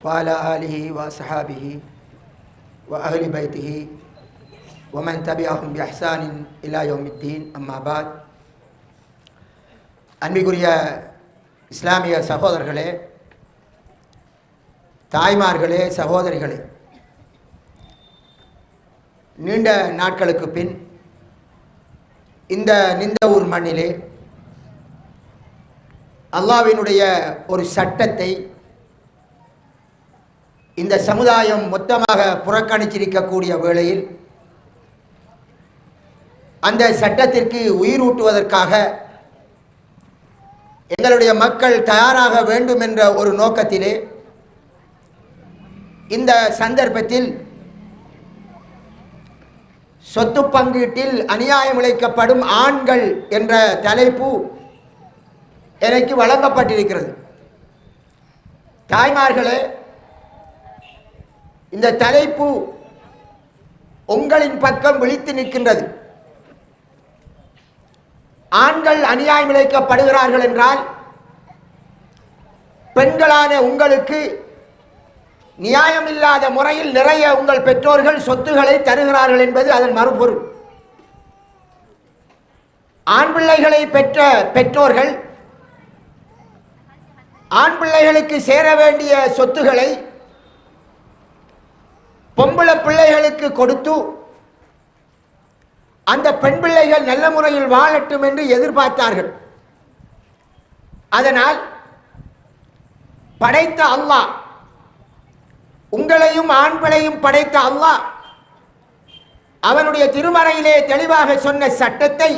وعلى آله وصحابه وأهل بيته ومن تبعهم بإحسان إلى يوم الدين أما بعد அன்பிற்குரிய இஸ்லாமிய சகோதரர்களே, தாய்மார்களே, சகோதரிகளே, நீண்ட நாட்களுக்கு பின் இந்த நிந்தவூர் மண்ணிலே அல்லாஹ்வினுடைய ஒரு சட்டத்தை இந்த சமுதாயம் மொத்தமாக புறக்கணிச்சிருக்கக்கூடிய வேளையில் அந்த சட்டத்திற்கு உயிரூட்டுவதற்காக எங்களுடைய மக்கள் தயாராக வேண்டும் என்ற ஒரு நோக்கத்திலே இந்த சந்தர்ப்பத்தில் சொத்து பங்கீட்டில் அநியாயம் இழைக்கப்படும் ஆண்கள் என்ற தலைப்பு எனக்கு வழங்கப்பட்டிருக்கிறது. தாய்மார்களே, இந்த தலைப்பு உங்களின் பக்கம் விழித்து நிற்கின்றது. ஆண்கள் அநியாயம் இழைக்கப்படுகிறார்கள் என்றால் பெண்களான உங்களுக்கு நியாயமில்லாத முறையில் நிறைய உங்கள் பெற்றோர்கள் சொத்துக்களை தருகிறார்கள் என்பது அதன் மறுபொருள். ஆண் பிள்ளைகளை பெற்ற பெற்றோர்கள் ஆண் பிள்ளைகளுக்கு சேர வேண்டிய சொத்துக்களை பொம்பளை பிள்ளைகளுக்கு கொடுத்து அந்த பெண் பிள்ளைகள் நல்ல முறையில் வாழட்டும் என்று எதிர்பார்த்தார்கள். அதனால் படைத்த அல்லாஹ், உங்களையும் ஆண்களையும் படைத்த அல்லாஹ் அவனுடைய திருமறையிலே தெளிவாக சொன்ன சட்டத்தை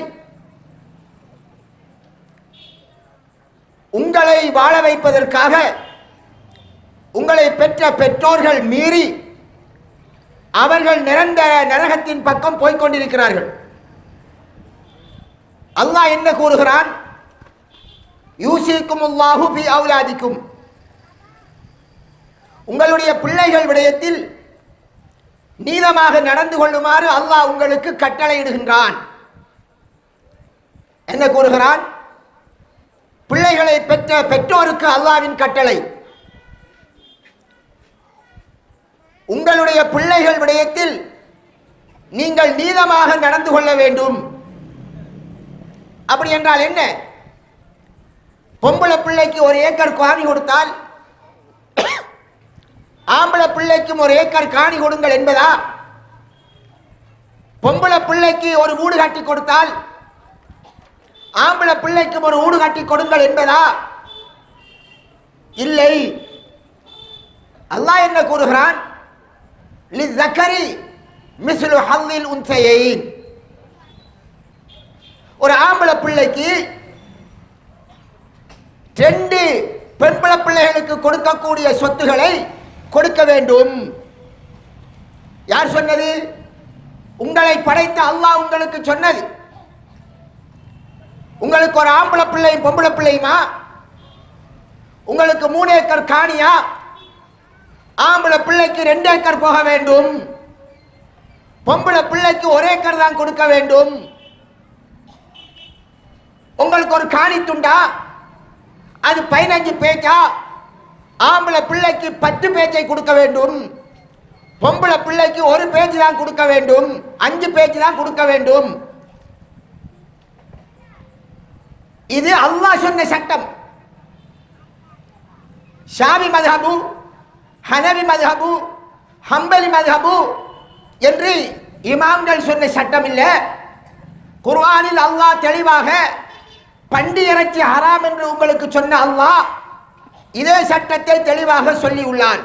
உங்களை வாழ வைப்பதற்காக உங்களை பெற்ற பெற்றோர்கள் மீறி அவர்கள் நிரந்தர நரகத்தின் பக்கம் போய்கொண்டிருக்கிறார்கள். அல்லாஹ் என்ன கூறுகிறான்? யூசிக்குமுல்லாஹு ஃபீ அவுலாதிக்கும், உங்களுடைய பிள்ளைகள் விடயத்தில் நீதமாக நடந்து கொள்ளுமாறு அல்லாஹ் உங்களுக்கு கட்டளையிடுகின்றான். என்ன கூறுகிறான்? பிள்ளைகளை பெற்ற பெற்றோருக்கு அல்லாஹ்வின் கட்டளை, உங்களுடைய பிள்ளைகள் விடயத்தில் நீங்கள் நீதமாக நடந்து கொள்ள வேண்டும். அப்படி என்றால் என்ன? பொம்பளை பிள்ளைக்கு ஒரு ஏக்கர் காணி கொடுத்தால் ஆம்பளை பிள்ளைக்கும் ஒரு ஏக்கர் காணி கொடுங்கள் என்பதா? பொம்பளை பிள்ளைக்கு ஒரு வீடு கட்டி கொடுத்தால் ஆம்பளை பிள்ளைக்கும் ஒரு வீடு கட்டி கொடுங்கள் என்பதா? இல்லை. அல்லாஹ் என்ன கூறுகிறான்? லிஸ்ஸக்கரி மிஸ்லு ஹல்லில் உன்சையைன், ஒரு ஆம்பளை பிள்ளைக்கு ரெண்டு பெண்பிள்ளை பிள்ளைகளுக்கு கொடுக்கக்கூடிய சொத்துக்களை கொடுக்க வேண்டும். யார் சொன்னது? உங்களை படைத்த அல்லாஹ் உங்களுக்கு சொன்னது. உங்களுக்கு ஒரு ஆம்பளை பிள்ளையும் பொம்பளை பிள்ளையுமா? உங்களுக்கு 3 ஏக்கர் காணியா? ஆம்பளை பிள்ளைக்கு 2 ஏக்கர் போக வேண்டும், பொம்பளை பிள்ளைக்கு 1 ஏக்கர் தான் கொடுக்க வேண்டும். உங்களுக்கு ஒரு காணி துண்டா, அது 15 பேச்சா? ஆம்பளை பிள்ளைக்கு 10 பேச்சை கொடுக்க வேண்டும், பொம்பளை பிள்ளைக்கு 1 பேஜ் தான் கொடுக்க வேண்டும், 5 பேஜ் தான் கொடுக்க வேண்டும். இது அல்லாஹ் சொன்ன சட்டம். ஷாஃபி மத்ஹபு, ஹனவி மத்ஹபு, ஹம்பலி மத்ஹபு என்று இமாம்கள் சொன்ன சட்டம் இல்லை. குர்ஆனில் அல்லாஹ் தெளிவாக பண்டி இறைச்சி ஹராம் என்று உங்களுக்கு சொன்ன அல்லாஹ் இதே சட்டத்தை தெளிவாக சொல்லி உள்ளான்.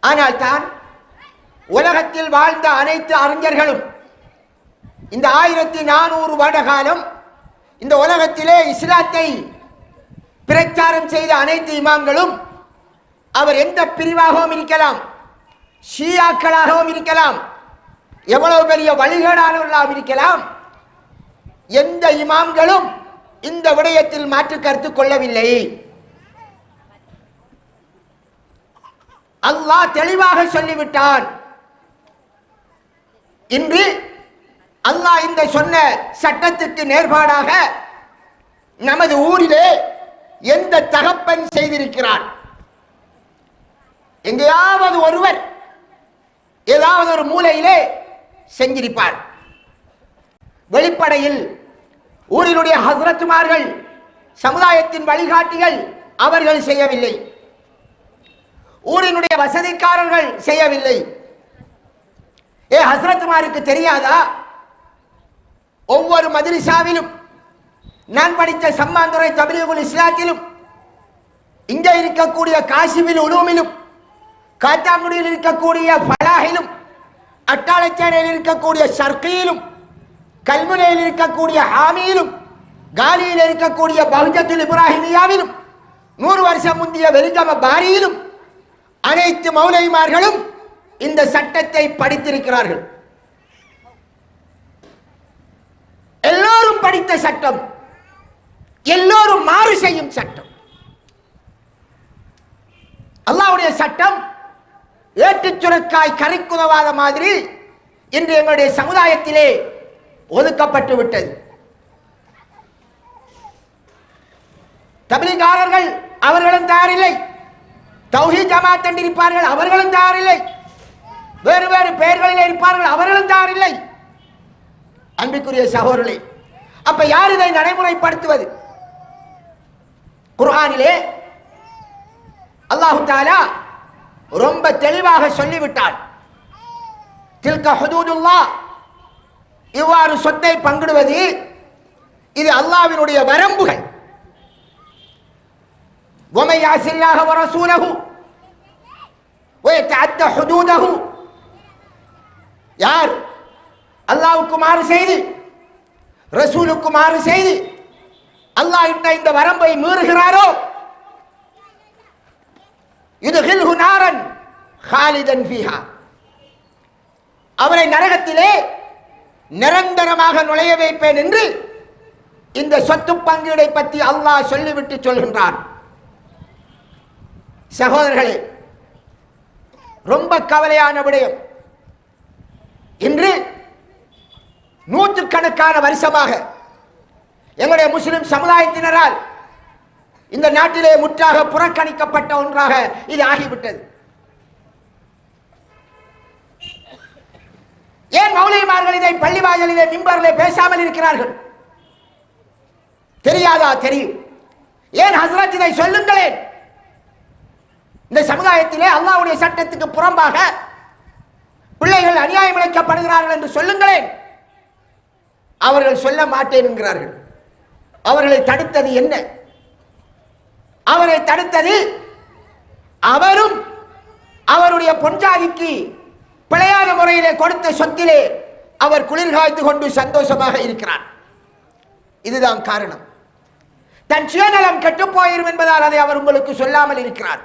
ஆனால் தான் உலகத்தில் வாழ்ந்த அனைத்து அறிஞர்களும் இந்த 1400 வருட காலம் இந்த உலகத்திலே இஸ்லாத்தை பிரச்சாரம் செய்த அனைத்து இமாம்களும், அவர் எந்த பிரிவாகவும் இருக்கலாம், ஷியாக்களாகவும் இருக்கலாம், எவ்வளவு பெரிய வழிகேடானவர்களாகவும் இருக்கலாம், எந்த இமாம்களும் இந்த விடயத்தில் மாற்று கருத்து கொள்ளவில்லை. அல்லாஹ் தெளிவாக சொல்லிவிட்டான். இன்று அல்லாஹ் இந்த சொன்ன சட்டத்துக்கு நேர்பாடாக நமது ஊரிலே எந்த தகப்பன் செய்திருக்கிறான்? எங்கேயாவது ஒருவர் ஏதாவது ஒரு மூலையிலே செஞ்சிருப்பார். வெளிப்படையில் ஊரினுடைய ஹஸ்ரத்துமார்கள், சமுதாயத்தின் வழிகாட்டிகள் அவர்கள் செய்யவில்லை. ஊரினுடைய வசதிக்காரர்கள் செய்யவில்லை. ஹஸ்ரத்துமாருக்கு தெரியாதா? ஒவ்வொரு மதரசாவிலும், நான் படித்த சம்மாந்துறை தப்லீகுல் இஸ்லாத்திலும், இங்கே இருக்கக்கூடிய காசிமில் உலூமிலும், காத்தாங்குடியில் இருக்கக்கூடிய ஃபலாஹிலும், அட்டாளச்சேரியில் இருக்கக்கூடிய ஷர்கியிலும், கல்முனையில் இருக்கக்கூடிய ஹாமியிலும், காலியில் இருக்கக்கூடிய பஹ்ஜத்துல் இப்ராஹிமியாவிலும், 100 வருஷம் முந்தைய வெலிகம பாரியிலும் அனைத்து மௌலைமார்களும் இந்த சட்டத்தை படித்திருக்கிறார்கள். எல்லோரும் படித்த சட்டம், எல்லோரும் மாறு செய்யும் சட்டம். அல்லாஹ்வுடைய சட்டம் ஏட்டுச் சுரக்காய் கறிக்குதவாத மாதிரி இன்று எங்களுடைய சமுதாயத்திலே ஒதுக்கப்பட்டு விட்டது. தப்லீகாரர்கள் அவர்களும் தயாரில்லை, தௌஹீத் ஜமாத் என்று இருப்பார்கள் அவர்களும் தயாரில்லை, வேறு வேறு பெயர்களில் இருப்பார்கள் அவர்களும் தயாரில்லை. அன்பிற்குரிய சகோதரர்களே, அப்ப யார் இதை நடைமுறைப்படுத்துவது? குர்ஆனிலே அல்லாஹ் தஆலா ரொம்ப தெளிவாக சொல்லிவிட்டார். தில்க ஹுதூதுல்லாஹ், இவ்வாறு சொத்தை பங்கிடுவது இது அல்லாஹ்வினுடைய வரம்புகள். وَمَن يَعْصِ اللَّهَ وَرَسُولَهُ وَيَتَعَدَّ حُدُودَهُ, யார் அல்லாஹ்வுக்கு மாறு செய்து ரசூலுக்கு மாறு செய்து அல்லாஹ் இட்ட இந்த வரம்பை மீறுகிறாரோ, யுத்கில்ஹு நாரன் ஹாலிதன் ஃபீஹா, அவரை நரகத்திலே நிரந்தரமாக நுழைய வைப்பேன் என்று இந்த சொத்து பங்கீடை பற்றி அல்லாஹ் சொல்லிவிட்டு சொல்கின்றான். சகோதரர்களே, ரொம்ப கவலையான விடயம். இன்று நூற்றுக்கணக்கான வருஷமாக எங்களுடைய முஸ்லிம் சமுதாயத்தினரால் இந்த நாட்டிலே முற்றாக புறக்கணிக்கப்பட்ட ஒன்றாக இது ஆகிவிட்டது. ஏன் மௌலைமார்கள் இதை பள்ளிவாசலிலே மிம்பரிலே பேசாமல் இருக்கிறார்கள்? தெரியாதா? தெரியும். ஏன் ஹஸ்ரத் இதை சொல்லுங்களேன். இந்த சமுதாயத்திலே அல்லாஹ்வுடைய சட்டத்துக்கு புறம்பாக பிள்ளைகள் அநியாயம் இழைக்கப்படுகிறார்கள் என்று சொல்லுங்களேன். அவர்கள் சொல்ல மாட்டேன் என்கிறார்கள். அவர்களை தடுத்தது என்ன? அவரை தடுத்தது அவரும் அவருடைய பொஞ்சாதிக்கு பிழையான முறையிலே கொடுத்த சொத்திலே அவர் குளிர்காய்ந்து கொண்டு சந்தோஷமாக இருக்கிறார். இதுதான் காரணம். தன் சுயநலம் கெட்டுப்போயிரும் என்பதால் அதை அவர் உங்களுக்கு சொல்லாமல் இருக்கிறார்.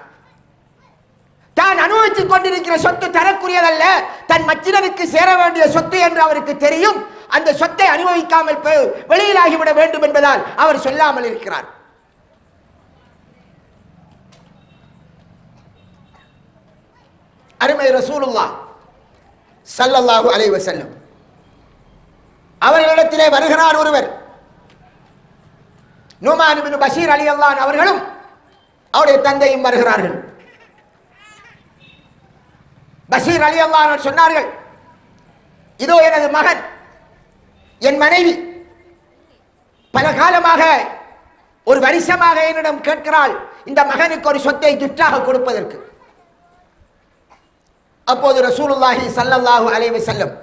தான் அனுபவித்துக் கொண்டிருக்கிற சொத்து தரக்குரியதல்ல, தன் மச்சினருக்கு சேர வேண்டிய சொத்து என்று அவருக்கு தெரியும். அந்த சொத்தை அனுபவிக்காமல் வெளியிலாகிவிட வேண்டும் என்பதால் அவர் சொல்லாமல் இருக்கிறார். அருமை ரசூலுல்லாஹ் ஸல்லல்லாஹு அலைஹி வஸல்லம் அவர்களிடத்திலே வருகிறார் ஒருவர். நுமான் இப்னு பஷீர் ரலியல்லாஹு அன்ஹு அவர்களும் அவருடைய தந்தையும் வருகிறார்கள். பஷீர் ரலியல்லாஹு அன்ஹு சொன்னார்கள், இதோ எனது மகன், என் மனைவி பல காலமாக ஒரு வருஷமாக என்னிடம் கேட்கிறாள் இந்த மகனுக்கு ஒரு சொத்தை கிஃப்டாக கொடுப்பதற்கு. அப்போது ரசூலுல்லாஹி ஸல்லல்லாஹு அலைஹி வஸல்லம்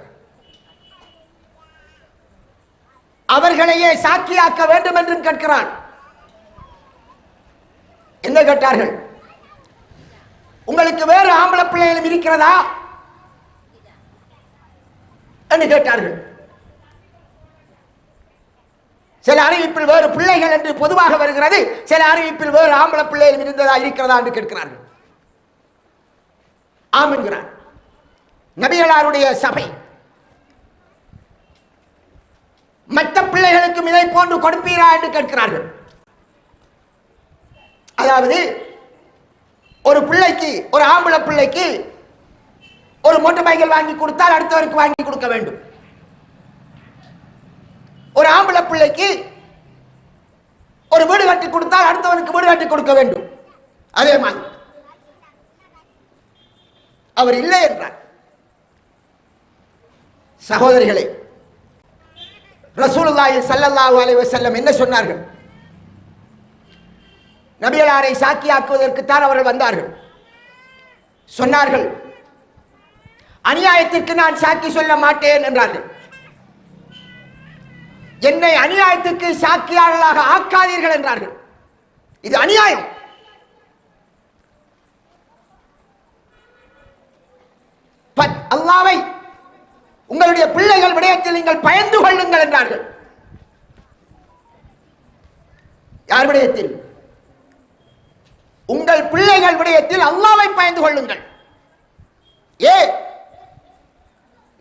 அவர்களையே சாட்சியாக்க வேண்டும் என்றும் கேட்கிறான். என்ன கேட்டார்கள்? உங்களுக்கு வேறு ஆம்பளை பிள்ளைகளும் இருக்கிறதா என்று கேட்டார்கள். சில அறிவிப்பில் வேறு பிள்ளைகள் என்று பொதுவாக வருகிறது, சில அறிவிப்பில் வேறு ஆம்பளை பிள்ளைகளும் இருந்ததா இருக்கிறதா என்று கேட்கிறார்கள். ஆம் என்கிறார். நபிகளாருடைய சபை மற்ற பிள்ளைகளுக்கும் இதை போன்று கொடுப்பீரா என்று கேட்கிறார்கள். அதாவது ஒரு பிள்ளைக்கு, ஒரு ஆம்பளை பிள்ளைக்கு ஒரு மோட்டார் சைக்கிள் வாங்கி கொடுத்தால் அடுத்தவருக்கு வாங்கி கொடுக்க வேண்டும். ஒரு ஆம்பளை பிள்ளைக்கு ஒரு வீடு கட்டி கொடுத்தால் அடுத்தவனுக்கு வீடு கட்டி கொடுக்க வேண்டும். அதே மாதிரி அவர் இல்லை என்றார். சகோதரிகளே, ரசூலுல்லாஹி ஸல்லல்லாஹு அலைஹி வஸல்லம் என்ன சொன்னார்கள்? நபிகளாரை சாக்கியாக்குவதற்குத்தான் அவர்கள் வந்தார்கள். சொன்னார்கள், அநியாயத்திற்கு நான் சாக்கி சொல்ல மாட்டேன் என்றார்கள். என்னை அநியாயத்துக்கு சாக்கியாளர்களாக ஆக்காதீர்கள் என்றார்கள். இது அநியாயம். அல்லாஹ்வை உங்களுடைய பிள்ளைகள் விடயத்தில் நீங்கள் பயந்து கொள்ளுங்கள் என்றார்கள். யார் விடயத்தில்? உங்கள் பிள்ளைகள் விடயத்தில் அல்லாஹ்வை பயந்து கொள்ளுங்கள்.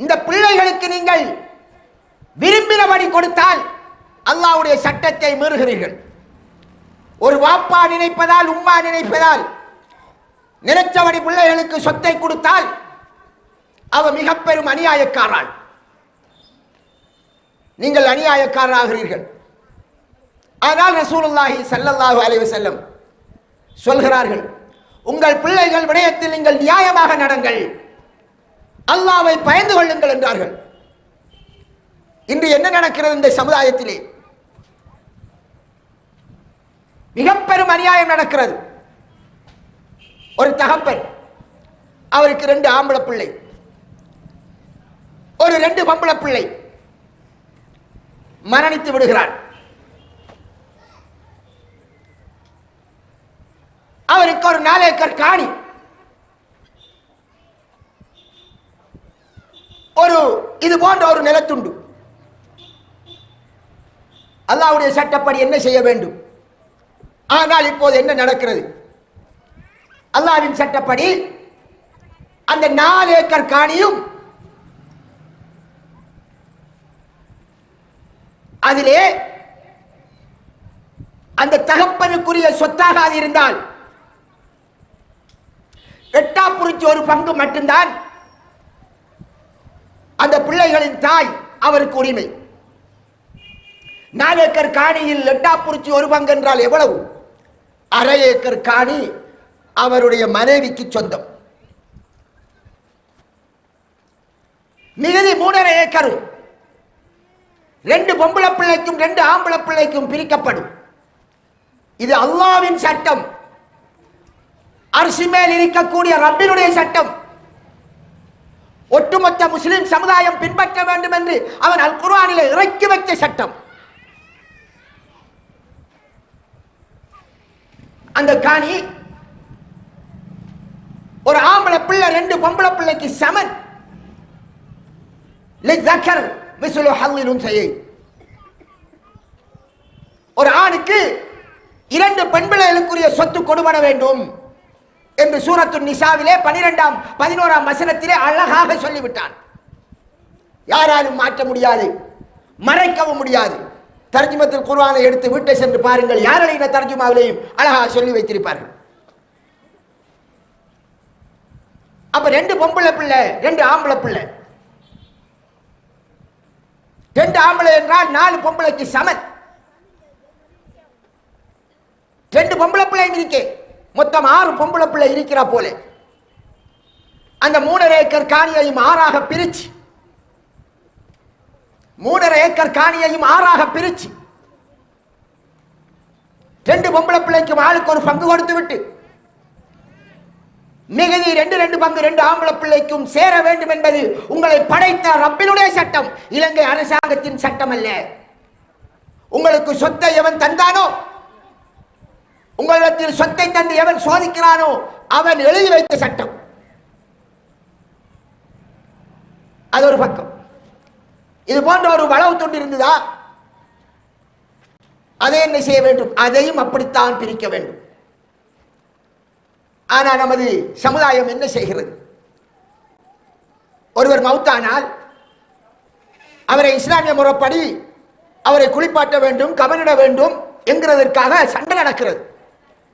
இந்த பிள்ளைகளுக்கு நீங்கள் விரும்பினபடி கொடுத்தால் அல்லாஹ்வுடைய சட்டத்தை மீறுகிறீர்கள். ஒரு வாப்பா நினைப்பதால், உம்மா நினைப்பதால் நினைச்சபடி பிள்ளைகளுக்கு சொத்தை கொடுத்தால் அவ மிக பெரும் அநியாயக்காரன். நீங்கள் அநியாயக்காரராகிறீர்கள். ஆனால் ரசூலுல்லாஹி ஸல்லல்லாஹு அலைஹி வஸல்லம் சொல்கிறார்கள், உங்கள் பிள்ளைகள் விடயத்தில் நீங்கள் நியாயமாக நடங்கள், அல்லாஹ்வை பயந்து கொள்ளுங்கள் என்றார்கள். இன்று என்ன நடக்கிறது? இந்த சமுதாயத்திலே மிக பெரும் அநியாயம் நடக்கிறது. ஒரு தகப்பன், அவருக்கு 2 ஆம்பளை பிள்ளை, ஒரு 2 பொம்பளை பிள்ளை, மரணித்து விடுகிறார். அவருக்கு ஒரு 4 ஏக்கர் காணி, ஒரு இது போன்ற ஒரு நிலத்துண்டு. அல்லாஹ்வுடைய சட்டப்படி என்ன செய்ய வேண்டும்? ஆனால் இப்போது என்ன நடக்கிறது? அல்லாஹ்வின் சட்டப்படி அந்த 4 ஏக்கர் காணியும் அதிலே அந்த தகப்பனுக்குரிய சொத்தாக அது இருந்தால் 8 ஒரு பங்கு மட்டும்தான் அந்த பிள்ளைகளின் தாய் அவருக்கு உரிமை. 4 ஏக்கர் காணியில் 8 ஒரு பங்கு என்றால் எவ்வளவு? அரை ஏக்கர் காணி அவருடைய மனைவிக்கு சொந்தம். மிகுதி 3.5 ஏக்கரும் 2 பொம்பளை பிள்ளைக்கும் 2 ஆம்பளை பிள்ளைக்கும் பிரிக்கப்படும். இது அல்லாஹ்வின் சட்டம், அரிசி மேல் இருக்கக்கூடிய ரப்பினுடைய சட்டம். ஒட்டுமொத்த முஸ்லிம் சமுதாயம் பின்பற்ற வேண்டும் என்று அவன் அல் குர்ஆனிலே இறக்கி வைத்த சட்டம். அந்த காணி ஒரு ஆம்பளை பிள்ளை 2 பொம்பளை பிள்ளைக்கு சமன். ஒரு ஆணுக்கு 2 பெண் பிள்ளைகளுக்குரிய சொத்து கொடுபட வேண்டும் என்று சூரத்து நிசாவிலே 12ஆம் 11ஆம் வசனத்திலே அழகாக சொல்லிவிட்டான். யாராலும் மாற்ற முடியாது, மறைக்கவும் முடியாது. தர்ஜுமத்துல் குர்ஆனை எடுத்து வீட்டை சென்று பாருங்கள், யாருடைய தர்ஜுமாவிலையும் அழகாக சொல்லி வைத்திருப்பார்கள். அப்ப 2 பொம்பளை பிள்ளை 2 ஆம்பளை பிள்ளை, 2 ஆம்பளை என்றால் 4 பொம்பளைக்கு சமன். 2 பொம்பளை பிள்ளை இருக்கே, மொத்தம் 6 பொம்பளை பிள்ளை இருக்கிறா போல. அந்த 3.5 ஏக்கர் காணியையும் 6ஆக பிரிச்சு 3.5 ஏக்கர் காணியையும் 6ஆக பிரிச்சு 2 பொம்பளை பிள்ளைக்கும் ஆளுக்கு ஒரு பங்கு கொடுத்து விட்டு மிகுதி 2 பங்கு 2 ஆம்பளை பிள்ளைக்கும் சேர வேண்டும் என்பது உங்களை படைத்த ரப்பினுடைய சட்டம், இலங்கை அரசாங்கத்தின் சட்டம் அல்ல. உங்களுக்கு சொத்தை எவன் தந்தானோ, உங்களிடத்தில் சொத்தை தந்து எவன் சோதிக்கிறானோ அவன் எழுதி வைத்த சட்டம். அது ஒரு பக்கம். இது போன்ற ஒரு வளவு தொண்டு இருந்ததா, அதை என்ன செய்ய வேண்டும்? அதையும் அப்படித்தான் பிரிக்க வேண்டும். ஆனால் நமது சமுதாயம் என்ன செய்கிறது? ஒருவர் மௌத்தானால் அவரை இஸ்லாமிய முறைப்படி அவரை குளிப்பாட்ட வேண்டும், கவனிட வேண்டும் என்கிறதற்காக சண்டை நடக்கிறது.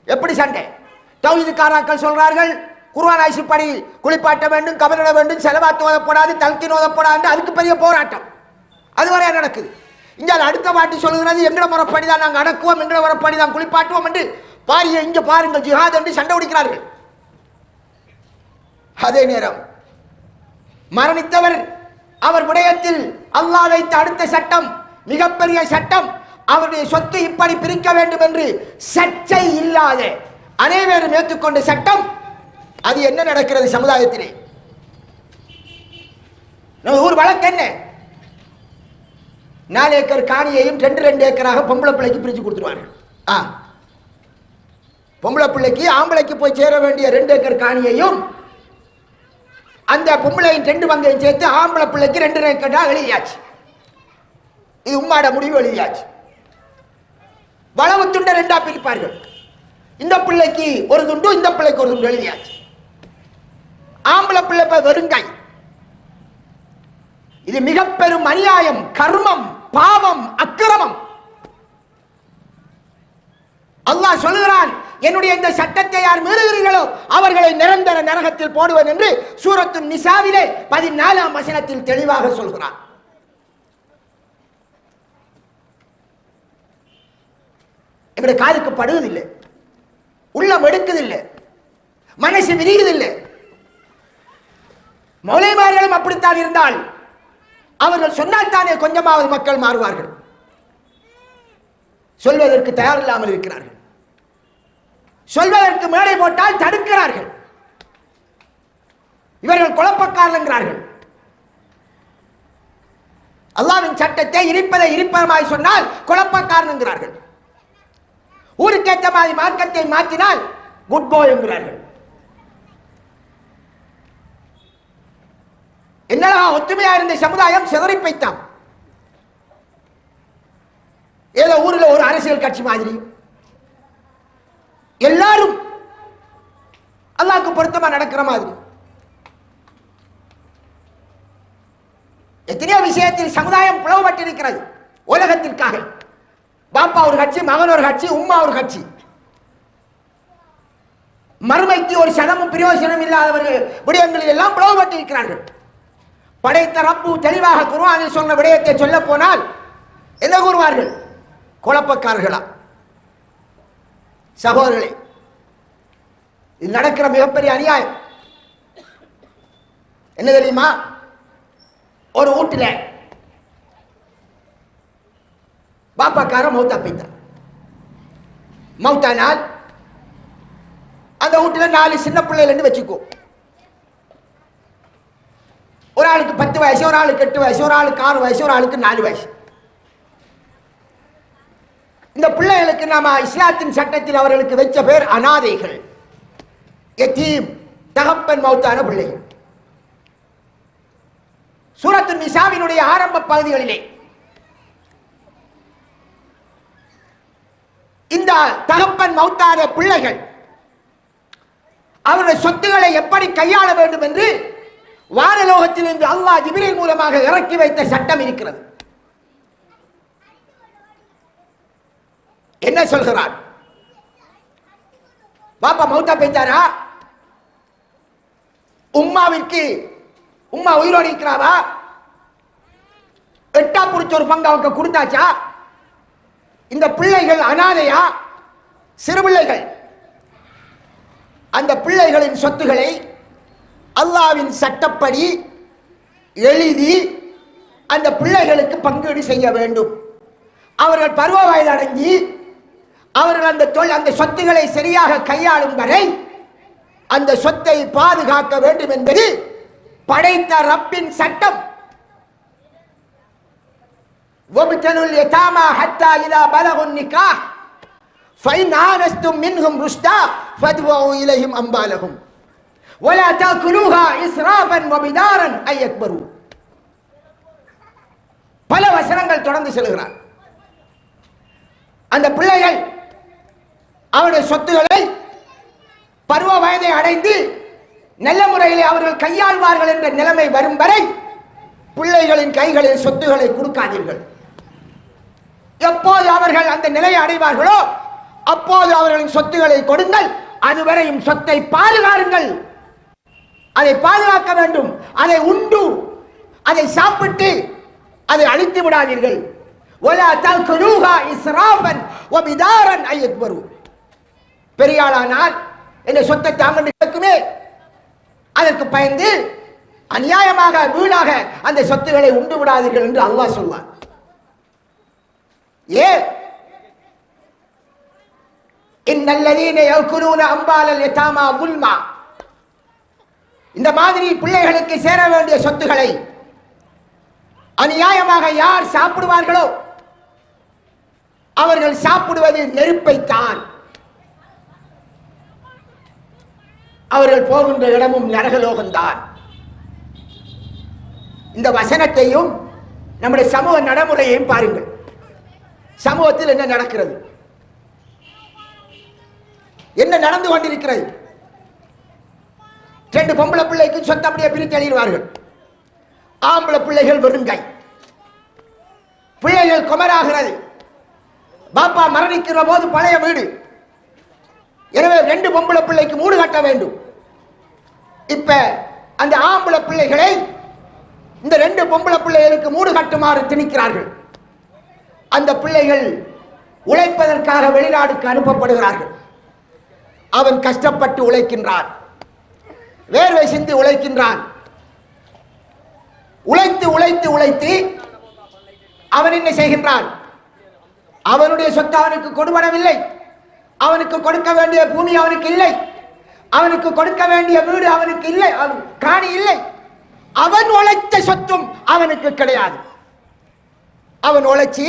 எப்படி சண்டை? தௌஹீதுக்காரர்கள் சொல்றார்கள், குர்ஆன் ஆய்ச்சிப்படி குளிப்பாட்ட வேண்டும், கவனிட வேண்டும், செலவாத்து ஓதப்படாது, தல்கீன் ஓதப்படாது, அதுக்கு பெரிய போராட்டம் அதுவரை நடக்குது. இங்க அடுத்த பாட்டி சொல்லுகிறது, எங்கட முறைப்படி தான் நாங்கள் அடக்குவோம், எங்கட முறைப்படி தான் குளிப்பாட்டுவோம் என்று பாரிய இங்க பாருங்கள் ஜிஹாத் என்று சண்டை பிடிக்கிறார்கள். அதே நேரம் மரணித்தவர் அவர் விடயத்தில் அல்லாஹ் வைத்த அடுத்த சட்டம் மிகப்பெரிய சட்டம். அவருடைய சொத்து இப்படி பிரிக்க வேண்டும் என்று சர்ச்சை இல்லாத அனைவரும் ஏற்றுக்கொண்ட சட்டம். அது என்ன நடக்கிறது சமுதாயத்திலே? நம்ம ஊர் வழக்கு என்ன? 4 ஏக்கர் காணியையும் 2 ஏக்கராக பொம்பளை பிள்ளைக்கு பிரித்து கொடுத்துருவாங்க. பொம்பளை பிள்ளைக்கு ஆம்பளைக்கு போய் சேர வேண்டிய 2 ஏக்கர் காணியையும் அந்த பொம்பளையின் 2 பங்கையும் சேர்த்து ஆம்பளை பிள்ளைக்கு 2 ஏக்கரா எழுதியாச்சு. இது உம்மாட முடிவு எழுதியாச்சு. வளவு துண்டை 2ஆ பிரிப்பார்கள். இந்த பிள்ளைக்கு ஒரு துண்டு, இந்த பிள்ளைக்கு ஒரு துண்டு எழுதியாச்சு. ஆம்பளை பிள்ளை வெறுங்காய். இது மிக பெரும் அநியாயம், கர்மம், பாவம், அக்கிரமம். அல்லாஹ் சொல்கிறான், என்னுடைய இந்த சட்டத்தை யார் மீறுகிறீர்களோ அவர்களை நிரந்தர நரகத்தில் போடுவேன் என்று சூரத்து நிசாவிலே 14ஆம் வசனத்தில் தெளிவாக சொல்கிறான். எங்களுடைய காதுக்கு படுவதில்லை, உள்ளம் எடுக்குதில்லை, மனசு விரிவதில்லை. மௌலைமார்களும் அப்படித்தான் இருந்தால் அவர்கள் சொன்னால் தானே கொஞ்சமாவது மக்கள் மாறுவார்கள். சொல்வதற்கு தயாரில்லாமல் இருக்கிறார்கள். சொல்வதற்கு மேடை போட்டால் தடுக்கிறார்கள். இவர்கள் குழப்பக்காரர்கள் என்கிறார்கள். அல்லாஹ்வின் சட்டத்தை இருப்பதை இருப்பதமாய் சொன்னால் குழப்பக்காரன் என்கிறார்கள். ஊருக்கேற்ற மாதிரி மார்க்கத்தை மாற்றினால் குட் பாய் என்கிறார்கள். என்னடா ஒத்துமையா இருந்த சமுதாயம் சிதறி போய்த்தான். ஏதோ ஊரில் ஒரு அரசியல் கட்சி மாதிரி எல்லாரும் அல்லாஹ்வுக்கு பொருத்தமா நடக்கிற மாதிரி. எத்தனையோ விஷயத்தில் சமுதாயம் பிளவுபட்டிருக்கிறது. உலகத்திற்காக பாப்பா ஒரு கட்சி, மகன் ஒரு கட்சி, உம்மா ஒரு கட்சி. மறுமைக்கு ஒரு சதமும் பிரயோஜனம் இல்லாதவர்கள் விடயங்களில் எல்லாம் பிளவுபட்டிருக்கிறார்கள். படைத்த ரப்பு தெளிவாக குர்ஆனில் சொன்ன விடயத்தை சொல்ல போனால் என்ன கூறுவார்கள்? குழப்பக்காரர்களா? சகோதரர்களே, இது நடக்கிற மிகப்பெரிய அநியாயம் என்ன தெரியுமா? ஒரு வீட்டில் பாப்பாக்கார மௌத்தா போய்த்தார். மௌத்தானால் அந்த வீட்டில் 4 சின்ன பிள்ளைகள் வச்சுக்கோ. ஒரு ஆளுக்கு 10 வயசு, ஒரு ஆளுக்கு 8 வயசு, ஒரு ஆளுக்கு 6 வயசு, ஒரு ஆளுக்கு 4 வயசு. இந்த பிள்ளைகளுக்கு நாம இஸ்லாத்தின் சட்டத்தில் அவர்களுக்கு வச்ச பேர் அனாதைகள், யதீம், தகப்பன் மௌத்தான பிள்ளைகள். சூரத்து நிசாவினுடைய ஆரம்ப பகுதிகளிலே இந்த தகப்பன் மௌத்தான பிள்ளைகள் அவருடைய சொத்துக்களை எப்படி கையாள வேண்டும் என்று வானலோகத்திலிருந்து அல்லாஹ் ஜிப்ரீல் மூலமாக இறக்கி வைத்த சட்டம் இருக்கிறது. என்ன சொல்கிறார்? பாப்பா மௌத்தா போய்த்தாரா? உம்மாவிற்கு உம்மா உயிரோடு இருக்கிறாரா? 8ஆ புடிச்ச ஒரு பங்கு அவங்க கொடுத்தாச்சா? இந்த பிள்ளைகள் அனாதையா? சிறு பிள்ளைகள். அந்த பிள்ளைகளின் சொத்துக்களை அல்லாஹ்வின் சட்டப்படி எழுதி அந்த பிள்ளைகளுக்கு பங்கீடு செய்ய வேண்டும். அவர்கள் பருவ வயது அடைஞ்சி அவர்கள் அந்த சொத்துக்களை சரியாக கையாளும் வரை அந்த சொத்தை பாதுகாக்க வேண்டும் என்பது படைத்த ரப்பின் சட்டம். வப்தலுல் யதாமா ஹத்தா இதா பலகுன் நிகாஹ் ஃபைன் ஆனஸ்தும் மின்ஹும் ருஷ்தா ஃபத்வஉ இலைஹிம் அம்பாலஹும் வலா தஅகுலுஹா இஸ்ராஃபன் வபிதாரன் அய்யக்பரு. பல வசனங்கள் தொடர்ந்து செல்கிறார். அந்த பிள்ளைகள் அவருடைய சொத்துக்களை பருவ வயதை அடைந்து நல்ல முறையில் அவர்கள் கையாள்வார்கள் என்ற நிலைமை வரும் வரை பிள்ளைகளின் கைகளில் சொத்துக்களை கொடுக்காதீர்கள். எப்போது அவர்கள் அந்த நிலையை அடைவார்களோ அப்போது அவர்களின் சொத்துக்களை கொடுங்கள். அதுவரையும் சொத்தை பாதுகாருங்கள். அதை பாதுகாக்க வேண்டும். அதை உண்டு, அதை சாப்பிட்டு அதை அழித்து விடாதீர்கள். பெரியாளானால் என்ன சொத்தை தாங்க கேட்குமே, அதை அல்லாஹ்வுக்கு பயந்து அநியாயமாக வீணாக அந்த சொத்துக்களை உண்டு விடாதீர்கள் என்று அல்லாஹ் சொல்வார். ஏன் இன்னல்லதீன யகுலூன அம்பாலல் யதாமா குல்மா, இந்த மாதிரி பிள்ளைகளுக்கு சேர வேண்டிய சொத்துக்களை அநியாயமாக யார் சாப்பிடுவார்களோ அவர்கள் சாப்பிடுவது நெருப்பைத்தான், அவர்கள் போகின்ற இடமும் நரகலோகம்தான். இந்த வசனத்தையும் நம்முடைய சமூக நடைமுறையையும் பாருங்கள். சமூகத்தில் என்ன நடக்கிறது, என்ன நடந்து கொண்டிருக்கிறது? 2 பொம்பளை பிள்ளைக்கு சொத்து அப்படியே பிரித்து எழுதிடுவார்கள். ஆம்பளை பிள்ளைகள் வெறுங்கை, பிள்ளைகள் குமராகிறது. பாப்பா மரணிக்கிற போது பழைய வீடு, எனவே 2 பொம்பளை பிள்ளைக்கு மூடு கட்ட வேண்டும். இப்ப அந்த ஆம்பளை பிள்ளைகளை இந்த 2 பொம்பளை பிள்ளைகளுக்கு மூடு கட்டுமாறு திணிக்கிறார்கள். அந்த பிள்ளைகள் உழைப்பதற்காக வெளிநாடுக்கு அனுப்பப்படுகிறார்கள். அவன் கஷ்டப்பட்டு உழைக்கின்றான், வேர்வை சிந்தி உழைக்கின்றான். உழைத்து உழைத்து உழைத்து அவன் என்ன செய்கின்றான்? அவனுடைய சொத்து அவனுக்கு கொடுபடவில்லை, அவனுக்கு கொடுக்க வேண்டிய பூமி அவனுக்கு இல்லை, அவனுக்கு கொடுக்க வேண்டிய வீடு அவனுக்கு இல்லை, காணி இல்லை. அவன் உழைத்த சொத்தும் அவனுக்கு கிடையாது. அவன் உழைச்சி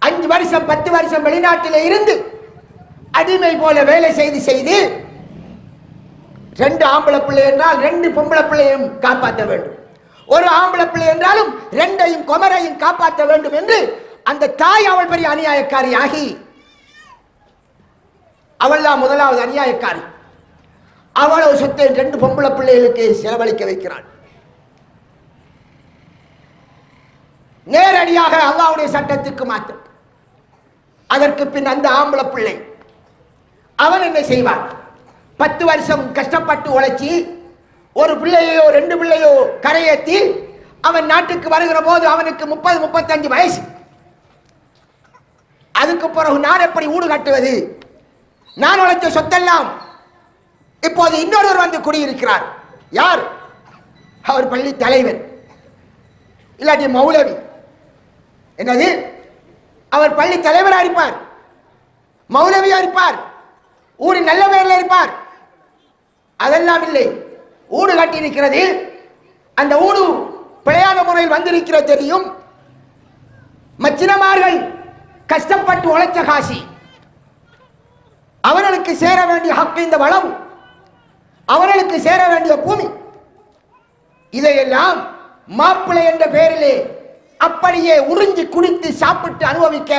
5 வருஷம் 10 வருஷம் வெளிநாட்டில் இருந்து அடிமை போல வேலை செய்து 2 ஆம்பளை பிள்ளை என்றால் 2 பொம்பளை பிள்ளையும் காப்பாற்ற வேண்டும், ஒரு ஆம்பளை பிள்ளை என்றாலும் 2ஐயும் குமரையும் காப்பாற்ற வேண்டும் என்று அந்த தாய் அவள் பெரிய அநியாயக்காரி ஆகி, அவள் தான் முதலாவது அநியாயக்காரி. அவ்வளவு சொத்தை 2 பொம்பளை பிள்ளைகளுக்கு செலவழிக்க வைக்கிறாள். நேரடியாக அல்லாஹ்வுடைய சட்டத்துக்கு மாற்றம். அதற்கு பின் அந்த ஆம்பளை பிள்ளை அவன் என்ன செய்வான்? 10 வருஷம் கஷ்டப்பட்டு உழைச்சி ஒரு பிள்ளையோ 2 பிள்ளையோ கரையேற்றி அவன் நாட்டுக்கு வருகிற போது அவனுக்கு 30-35 வயசு. அதுக்கு பிறகு நான் எப்படி ஊடு கட்டுவது? நான் உழைத்த சொத்தெல்லாம் இப்போது இன்னொருவர் வந்து குடியிருக்கிறார். யார்? அவர் பள்ளி தலைவர், இல்லாட்டி மௌலவி. என்னது? அவர் பள்ளி தலைவராக இருப்பார், மௌலவியா இருப்பார், ஊரின் நல்ல பேரில் இருப்பார். அதெல்லாம் இல்லை. ஊடு கட்டி இருக்கிறது, அந்த ஊடு பிழையான முறையில் வந்திருக்கிறது தெரியும். மச்சினமார்கள் கஷ்டப்பட்டு உழைச்ச காசி, அவர்களுக்கு சேர வேண்டிய ஹக்கு, இந்த வளம் அவர்களுக்கு சேர வேண்டிய பூமி, இதையெல்லாம் மாப்பிள்ளை என்ற பெயரிலே அப்படியே உறிஞ்சி குடித்து சாப்பிட்டு அனுபவிக்க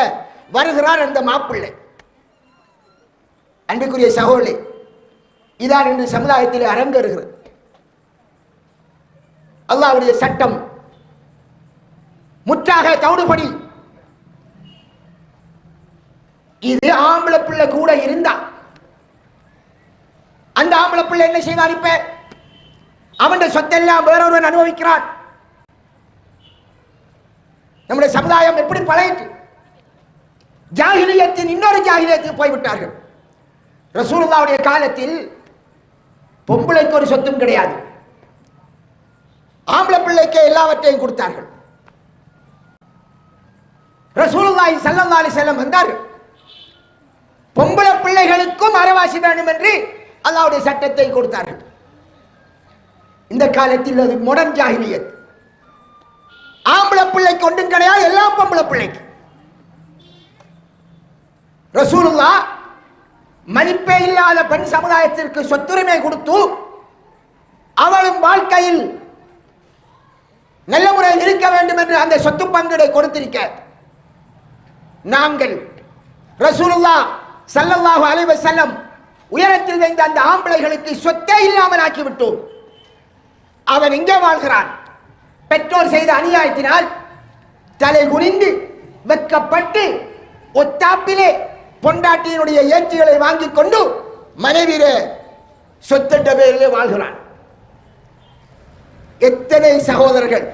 வருகிறார் அந்த மாப்பிள்ளை. அன்புக்குரிய சகோதரி, இதான் இன்று சமுதாயத்தில் அரங்கேறுகிறது. அல்லாஹ்வுடைய சட்டம் முற்றாக தவிடுபடி. இது ஆம்பளை பிள்ளை கூட இருந்தா அந்த ஆம்பளை பிள்ளை என்ன செய்வார்? இப்ப அவனுடைய சொத்தெல்லாம் வேறொருவன் அனுபவிக்கிறான். நம்முடைய சமுதாயம் எப்படி பழையிட்டு ஜாஹிலியத்தின் இன்னொரு ஜாஹிலியத்துக்கு போய்விட்டார்கள். ரசூலுல்லாஹ்வுடைய காலத்தில் பொம்பளைக்கு ஒரு சொத்தும் கிடையாது, ஆம்பளை பிள்ளைக்கு எல்லாவற்றையும் கொடுத்தார்கள். ரசூலுல்லாஹி ஸல்லல்லாஹு அலைஹி வஸல்லம் வந்தார்கள். பொம்பளை பிள்ளைகளுக்கும் அரைவாசி வேண்டும் என்று அல்லாஹ்வுடைய சட்டத்தை கொடுத்தார்கள். இந்த காலத்தில் அது மாடர்ன் ஜாஹிலியத். ஆம்பளை பிள்ளைக்கு ஒன்றும் கிடையாது, எல்லாம் பொம்பளை பிள்ளைக்கு. ரசூலுல்லாஹ் மதிப்பே இல்லாத பெண் சமுதாயத்திற்கு சொத்துரிமை கொடுத்து அவளும் வாழ்க்கையில் நல்ல முறையில் இருக்க வேண்டும் என்று அந்த சொத்து பங்கீடை கொடுத்திருக்க நாங்கள் ரசூலுல்லாஹ் ஸல்லல்லாஹு அலைஹி வஸல்லம் உயரத்தில் வைத்த அந்த ஆம்பளைகளுக்கு சொத்தே இல்லாமல் ஆக்கிவிட்டோம். அவன் இங்கே வாழ்கிறான். பெற்றோர் செய்த அநியாயத்தினால் தலை குனிந்து வெட்கப்பட்டு ஒத்தாப்பிலே பொண்டாட்டியினுடைய ஏற்றிகளை வாங்கிக் கொண்டு மனைவியிலே சொத்தட்ட பேரிலே வாழ்கிறான். எத்தனை சகோதரர்கள்!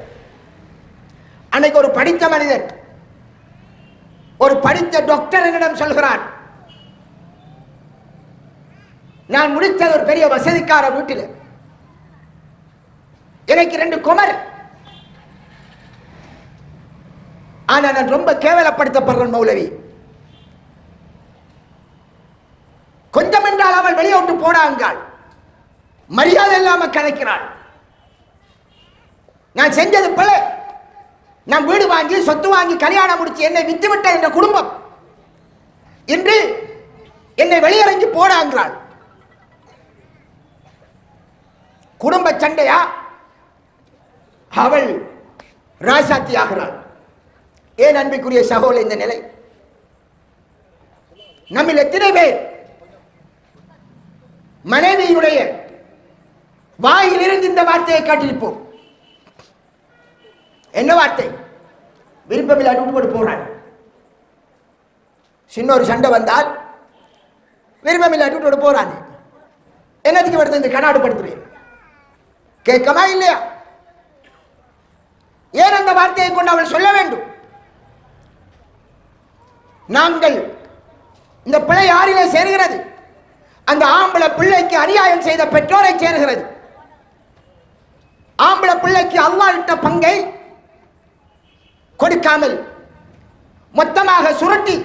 அன்னைக்கு ஒரு படித்த மனிதன், ஒரு படித்த டாக்டர் என்னிடம் சொல்கிறான், நான் முடித்தது ஒரு பெரிய வசதிக்கார வீட்டில். எனக்கு 2 குமர். ஆனா நான் ரொம்ப கேவலப்படுத்தப்படுறேன் மௌலவி. கொஞ்சம் என்றால் அவள் வெளியே விட்டு போனாங்கள், மரியாதை இல்லாம கதைக்கிறாள். நான் செஞ்சது பிள்ளை. நான் வீடு வாங்கி சொத்து வாங்கி கல்யாணம் முடிச்சு என்னை வித்துவிட்ட என்ற குடும்பம் இன்று என்னை வெளியிறங்கி போனாங்கிறாள். குடும்ப சண்டையா? அவள் ராசாத்தி ஆகிறாள். ஏன் அன்பிற்குரிய சகோதரர் இந்த நிலை? நம்மில் எத்தனை பேர் மனைவியுடைய வாயிலிருந்து இந்த வார்த்தையை காட்டியிருப்போம்? என்ன வார்த்தை? விருப்பமில்லை அனுப்பி போறாள். சின்ன ஒரு சண்டை வந்தால் விருப்பமில்லை அனுப்பி போறாங்க. என்னதுக்கு வருது இந்த கண்ணாடு படுத்துறேன்? கேட்கமா இல்லையா? ஏன் அந்த வார்த்தையை கொண்டு அவள் சொல்ல வேண்டும்? நாங்கள் இந்த பிள்ளை யாரிலே சேர்கிறது? அந்த ஆம்பளை பிள்ளைக்கு அநியாயம் செய்த பெற்றோரை சேர்கிறது. ஆம்பளை பிள்ளைக்கு அல்லாஹ் இட்ட பங்கை கொடுக்காமல் மொத்தமாக சுருட்டி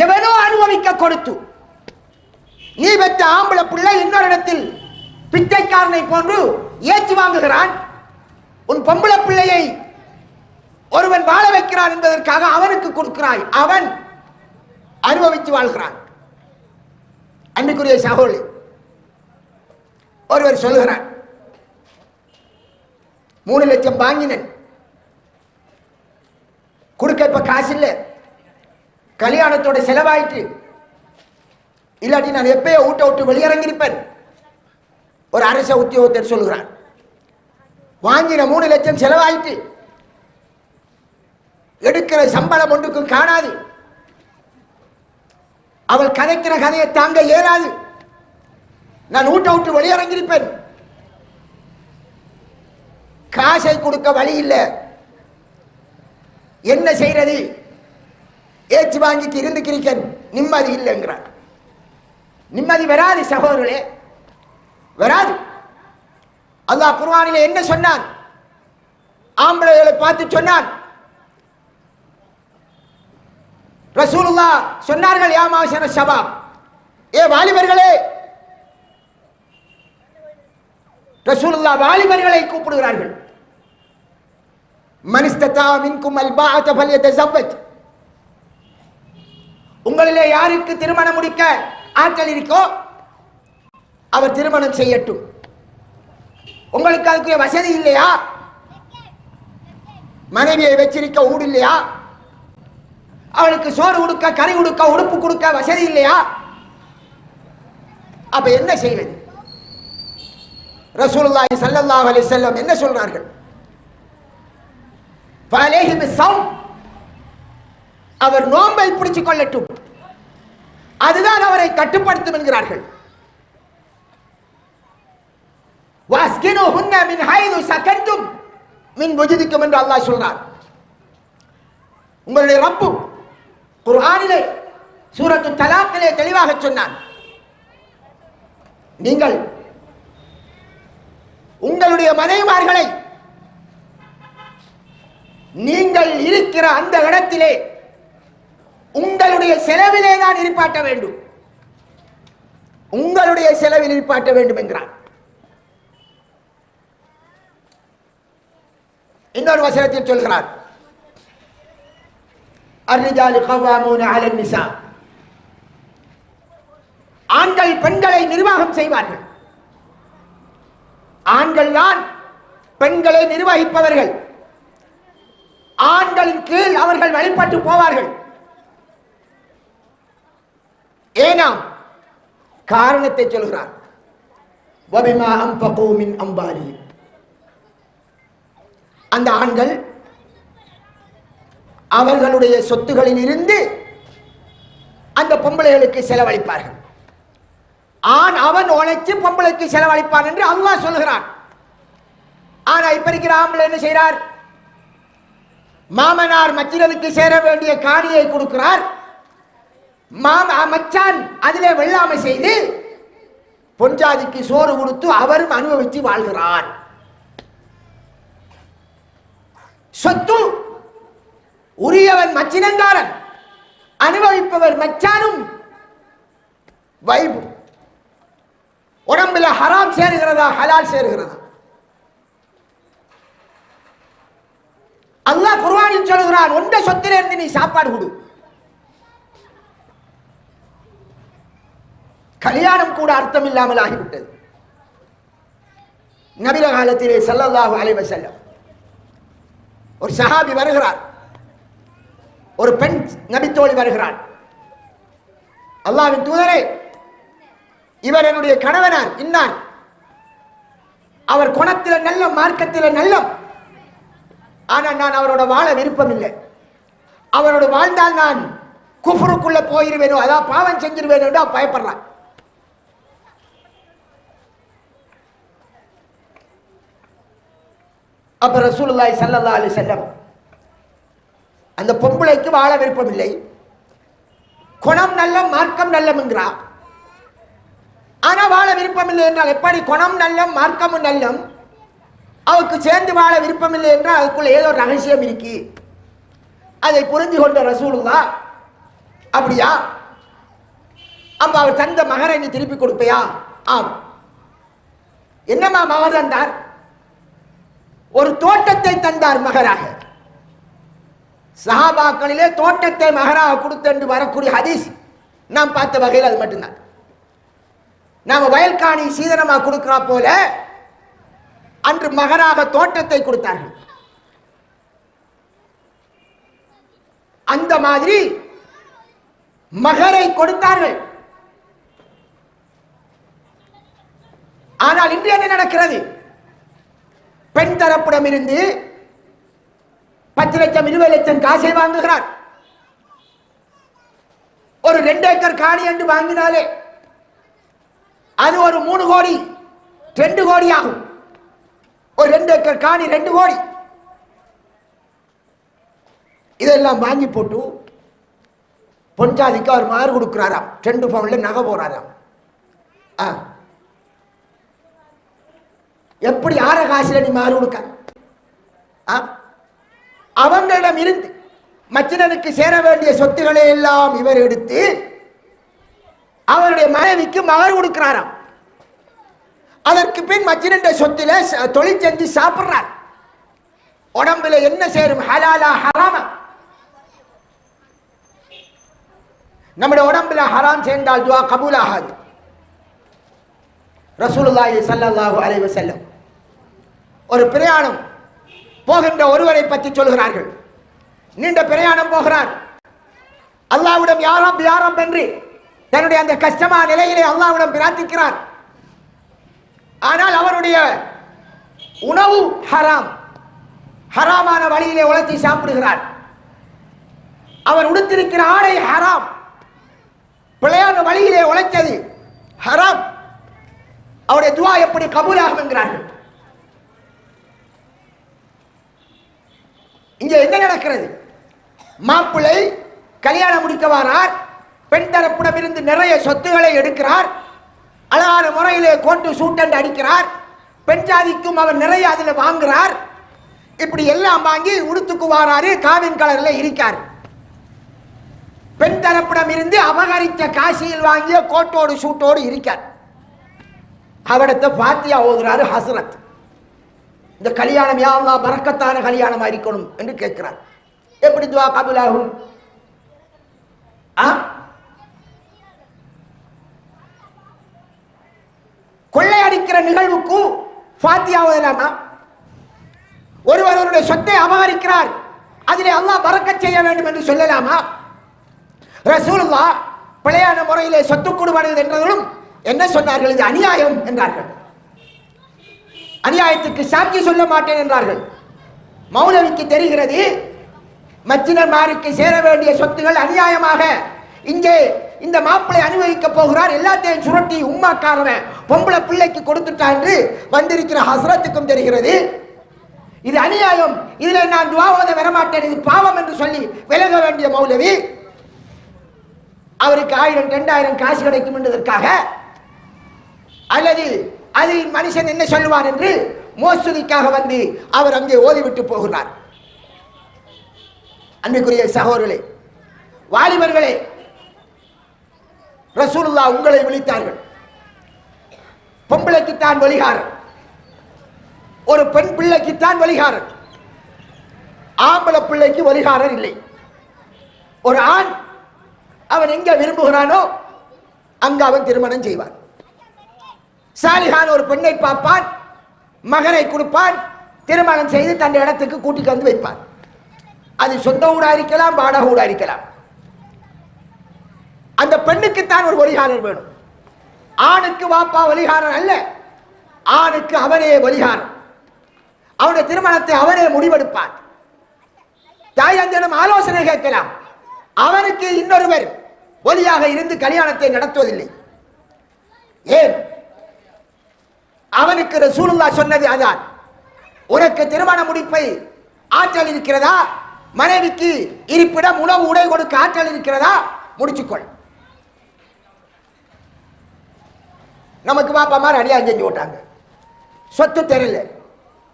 எவனோ அனுபவிக்க கொடுத்து நீ பெற்ற ஆம்பளை பிள்ளை இன்னொரு இடத்தில் பிச்சைக்காரனை போன்று ஏற்றி வாங்குகிறான். உன் பொம்பளை பிள்ளையை ஒருவன் வாழ வைக்கிறான் என்பதற்காக அவனுக்கு கொடுக்கிறாய். அவன் அனுபவித்து வாழ்கிறான். அன்பிற்குரிய சகோதரி, ஒருவர் சொல்லுகிறார், 3 லட்சம் வாங்கினேன், கொடுக்க இப்ப காசு இல்லை, கல்யாணத்தோட செலவாயிட்டு, இல்லாட்டி நான் எப்பயோ ஊட்ட விட்டு வெளியிறங்கிருப்பேன். ஒரு அரச உத்தியோகத்தர் சொல்லுகிறார், வாங்கின 3 லட்சம் செலவாயிட்டு எடுக்கிற சம்பளம் ஒன்றுக்கும் காணாது. அவள் கதைக்கிற கதையை தாங்க இயலாது. நான் ஊட்ட விட்டு வெளியிறங்கிருப்பேன். காசை கொடுக்க வழி இல்லை. என்ன செய்யறது? ஏச்சு வாங்கிட்டு இருந்துக்கிறேன், நிம்மதி இல்லைங்கிறார். நிம்மதி வராது சகோதரர்களே, வராது. அல்லாஹ் குர்ஆனிலே என்ன சொன்னான்? ஆம்பளைகளை பார்த்து சொன்னான். ரசூலுல்லாஹ் சொன்னார்கள், யா மாஷர ஷபாப், ஏ வாலிபர்களே. ரசூலுல்லாஹ் வாலிபர்களை கூப்பிடுகிறார்கள். மன் இஸ்ததா மின்கும் அல்பாஅத ஃபல்யதஸவ்வஜ், உங்களிலே யாருக்கு திருமணம் முடிக்க ஆற்றல் இருக்கோ அவர் திருமணம் செய்யட்டும். உங்களுக்கு அதுக்கு வசதி இல்லையா? மனைவியை வச்சிருக்க ஊடு இல்லையா? அவளுக்கு சோறு கொடுக்க, கறி கொடுக்க, உடுப்பு கொடுக்க வசதி இல்லையா? அப்ப என்ன செய்வது? ரசூலுல்லாஹி ஸல்லல்லாஹு அலைஹி வஸல்லம் என்ன சொல்றார்கள்? ஃபலைஹி பிஸ்ஸௌம், அவர் நோன்பை பிடிச்சு கொள்ளட்டும், அதுதான் அவரை கட்டுப்படுத்தும் என்கிறார்கள். வஸ்கினுஹுன்ன மின் ஹைது சகன்தும் மின் வஜிதிக்கும் என்று அல்லாஹ் சொல்றார். உங்களுடைய ரப்பு குர்ஆனிலே சூரத்து தலாக்கிலே தெளிவாக சொன்னான், நீங்கள் உங்களுடைய மனைவிமார்களை நீங்கள் இருக்கிற அந்த இடத்திலே உங்களுடைய செலவிலே தான் இருப்பாட்ட வேண்டும், உங்களுடைய செலவில் இருப்பாட்ட வேண்டும் என்கிறான். இன்னொரு வசனத்தில் சொல்கிறார், அர்ரிஜாலு கவ்வாமூன அலன் நிசா, ஆண்கள் பெண்களை நிர்வாகம் செய்வார்கள். ஆண்கள் தான் பெண்களை நிர்வகிப்பவர்கள். ஆண்களின் கீழ் அவர்கள் வழிபட்டு போவார்கள். ஏனாம் காரணத்தை சொல்கிறார், வபிமா அன்பகு மின் அம்பாலிஹிம், அந்த ஆண்கள் அவர்களுடைய சொத்துகளில் இருந்து அந்த பொம்பளைகளுக்கு செலவழிப்பார்கள். ஆண் அவன் உழைச்சு பொம்பளைக்கு செலவழிப்பான் என்று அல்லாஹ் சொல்கிறான். ஆனா இப்ப இருக்கிற ஆம்பளை என்ன செய்கிறார்? மாமனார் மச்சினனுக்கு சேர வேண்டிய காணியை கொடுக்கிறார். மச்சான் அதிலே வெள்ளாமை செய்து பொஞ்சாதிக்கு சோறு கொடுத்து அவரும் அனுபவித்து வாழ்கிறார். சொத்து உரியவன் மச்சினங்காரன், அனுபவிப்பவர் மச்சானும் வைபு. உடம்புல ஹராம் சேருகிறதா ஹலால் சேருகிறதா? அல்லாஹ் குர்ஆனில் சொல்கிறான், ஒன்ற சொத்திலிருந்து நீ சாப்பாடு கொடு. கல்யாணம் கூட அர்த்தம் இல்லாமல் ஆகிவிட்டது. நபில காலத்திலே ஸல்லல்லாஹு அலைஹி வஸல்லம் ஒரு சஹாபி வருகிறார், ஒரு பெண் நபித்தோழி வருகிறார். அல்லாஹ்வின் தூதரே, இவர் என்னுடைய கணவனார் இன்னார், அவர் குணத்தில் நல்ல, மார்க்கத்தில் நல்ல, ஆனால் நான் அவரோட வாழ விருப்பம் இல்லை. அவரோட வாழ்ந்தால் நான் குஃப்ருக்குள்ள போயிருவேனோ, அதான் பாவம் செஞ்சிருவேனோ என்று பயப்படுறான். அப்ப ரசூலுல்லாஹி ஸல்லல்லாஹு அலைஹி வஸல்லம் அந்த பொம்பளைக்கு வாழ விருப்பம் இல்லை, குணம் நல்ல, மார்க்கம் நல்லம்ங்கிறா. ஆனா வாழ விருப்பம் இல்லை என்றால் எப்படி? குணம் நல்ல, மார்க்கமும் நல்லம், அவருக்கு சேர்ந்து வாழ விருப்பம் இல்லை என்றால் அதுக்குள்ள ஏதோ ரகசியம் இருக்கு. அதை புரிஞ்சு கொண்ட ரசூலுல்லாஹ், அப்படியா, அப்ப அவர் தந்த மகரை நீ திருப்பி கொடுப்பையா? ஆம். என்னம்மா மகர் தந்தார்? ஒரு தோட்டத்தை தந்தார் மகராக. சஹாபாக்களிலே தோட்டத்தை மகராக கொடுத்து வரக்கூடிய ஹதீஸ் நாம் பார்த்த வகையில் அது மட்டும்தான். நாம வயல்காணி சீதனமா கொடுக்கிறா போல அன்று மகராக தோட்டத்தை கொடுத்தார்கள். அந்த மாதிரி மகரை கொடுத்தார்கள். ஆனால் இன்று என்ன நடக்கிறது? பெண் தரப்பிடம் இருந்து 10 லட்சம் 20 லட்சம் காசை வாங்குகிறார். ஒரு 2 ஏக்கர் காணி என்று வாங்கினாலே அது ஒரு 3 கோடி 2 கோடி ஆகும். ஒரு 2 ஏக்கர் காணி 2 கோடி. இதெல்லாம் வாங்கி போட்டு பொஞ்சாதிக்கு அவர் மாறு கொடுக்கிறாராம். 2 பவுன்ல நகை போறாராம். எப்படி ஆற காசுல நீ மாறு கொடுக்க? அவங்களிடம் இருந்து மச்சினனுக்கு சேர வேண்டிய சொத்துக்களை எல்லாம் இவர் எடுத்து அவருடைய மனைவிக்கு மகர் கொடுக்கிறாராம். அதற்கு பின் மச்சினன் சொத்தில தொழில் செஞ்சு சாப்பிடுறார். உடம்புல என்ன சேரும்? ஹலாலா ஹராமா? நம்முடைய உடம்புல ஹராம் சேர்ந்தால் துஆ கபூல் ஆகாது. ரசூலுல்லாஹி ஸல்லல்லாஹு அலைஹி வஸல்லம் ஒரு பிரயாணம் போகின்ற ஒருவரை பற்றி சொல்கிறார்கள். நீண்ட பிரயாணம் போகிறார். அல்லாஹ்விடம் யாரம் என்று தன்னுடைய அந்த கஷ்டமான நிலையிலே அல்லாஹ்விடம் பிரார்த்திக்கிறார். ஆனால் அவருடைய உணவு ஹராம், ஹராமான வழியிலே உழைச்சி சாப்பிடுகிறார். அவர் உடுத்திருக்கிற ஆடை ஹராம், பிழையான வழியிலே உழைத்தது ஹராம். அவருடைய துஆ எப்படி கபூலாகும் என்கிறார்கள். இங்கே என்ன நடக்கிறது? மாப்பிள்ளை கல்யாணம் முடிக்க வாரார். பெண் தரப்பிடம் இருந்து நிறைய சொத்துக்களை எடுக்கிறார். அழகான முறையிலே கோட்டு சூட்டண்டு அடிக்கிறார். பெண் ஜாதிக்கும் அவர் நிறைய அதில் வாங்குறார். இப்படி எல்லாம் வாங்கி உடுத்துக்கு வாராரு. காவின் கலர்ல இருக்கார். பெண் தரப்பிடம் இருந்து அபகரித்த காசியில் வாங்கிய கோட்டோடு சூட்டோடு இருக்கார். அவடத்தை பாத்தியா ஓதுறாரு ஹஸ்ரத். இந்த கல்யாணம் யா அல்லாஹ் பரக்கத்தான கல்யாணமா இருக்கணும் என்று கேட்கிறார். எப்படி துஆ கபூல் ஆகும்? கொள்ளையடிக்கிற நிகழ்வுக்கு ஃபாத்தியா ஓதலாமா? ஒருவருடைய சொத்தை அபகரிக்கிறார், அதிலே அல்லாஹ் பரக்கத் செய்ய வேண்டும் என்று சொல்லலாமா? ரசூலுல்லாஹ் பிழையான முறையிலே சொத்து கொடுபடுவது என்றதும் என்ன சொன்னார்கள்? இது அநியாயம் என்றார்கள். அநியாயத்துக்கு சாட்சி சொல்ல மாட்டேன் என்றார்கள். மௌலவிக்கு தெரிகிறது மச்சினர்மாருக்கு சேர வேண்டிய சொத்துகள் அநியாயமாக இங்கே இந்த மாப்பிளை அனுபவிக்க போகிறார். எல்லாத்தையும் சுரட்டி உம்மாக்காரன் பொம்பளை பிள்ளைக்கு கொடுத்துட்டா என்று வந்திருக்கிற ஹஸ்ரத்துக்கும் தெரிகிறது இது அநியாயம், இதுல நான் துஆ ஓத வரமாட்டேன், இது பாவம் என்று சொல்லி விலக வேண்டிய மௌலவி அவருக்கு 1000 2000 காசு கிடைக்கும் என்பதற்காக அல்லது அதில் மனுஷன் என்ன சொல்லுவார் என்று மோசடிக்காக வந்து அவர் அங்கே ஓதிவிட்டு போகிறார். அன்பிற்குரிய சகோதரர்களே, வாலிபர்களே, ரசூலுல்லாஹ் உங்களை விழித்தார்கள். பொம்பளைக்குத்தான் வழிகாரர், ஒரு பெண் பிள்ளைக்குத்தான் வழிகாரர், ஆம்பளை பிள்ளைக்கு வழிகாரர் இல்லை. ஒரு ஆண் அவன் எங்க விரும்புகிறானோ அங்க அவன் திருமணம் செய்வான். சாலிஹான ஒரு பெண்ணை பார்ப்பான், மகனை கொடுப்பான், திருமணம் செய்து தன் இடத்துக்கு கூட்டிட்டு வந்து வைப்பான். அது சொந்த ஊடா இருக்கலாம், வாடகை ஊடா இருக்கலாம். அந்த பெண்ணுக்குத்தான் ஒரு வழிகாரர் வேணும். ஆணுக்கு வாப்பா வழிகாரர் அல்ல, ஆணுக்கு அவனே வழிகாரர். அவனுடைய திருமணத்தை அவனே முடிவெடுப்பான். தாயந்தனம் ஆலோசனை கேட்கலாம். அவனுக்கு இன்னொருவர் ஒலியாக இருந்து கல்யாணத்தை நடத்துவதில்லை. ஏன்? அவனுக்கு ரசூலுல்லாஹ் சொன்னது அதான். உனக்கு திருமண முடிப்பை ஆற்றல் இருக்கிறதா, மனைவிக்கு இருப்பிடம் உணவு உடை கொடுக்க ஆற்றல் இருக்கிறதா, முடிச்சுக்கொள். நமக்கு பாப்பா மாதிரி அடியா செஞ்சு விட்டாங்க. சொத்து தெரியல,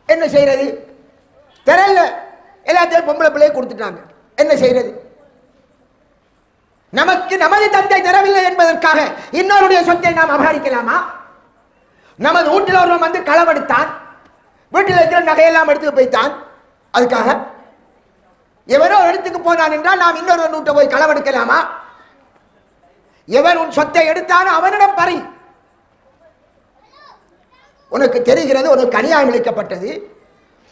என்ன செய்யறது? தெரியல, எல்லாத்தையும் பொம்பளை பிள்ளையை கொடுத்துட்டாங்க. என்ன செய்யறது? நமக்கு நமது தந்தை தரவில்லை என்பதற்காக இன்னொருடைய சொத்தை நாம் அபகரிக்கலாமா? நமது வீட்டில் ஒருவன் வந்து களவெடுத்தான், வீட்டில் இருக்கிற நகையெல்லாம் எடுத்து போய்த்தான், அதுக்காக எவனோ இடத்துக்கு போனான் என்றால் நாம் இன்னொரு வீட்டை போய் களவெடுக்கலாமா? எவன் உன் சொத்தை எடுத்தானோ அவனிடம் பறி. உனக்கு தெரிகிறது உனக்கு அநியாயம் இழைக்கப்பட்டது,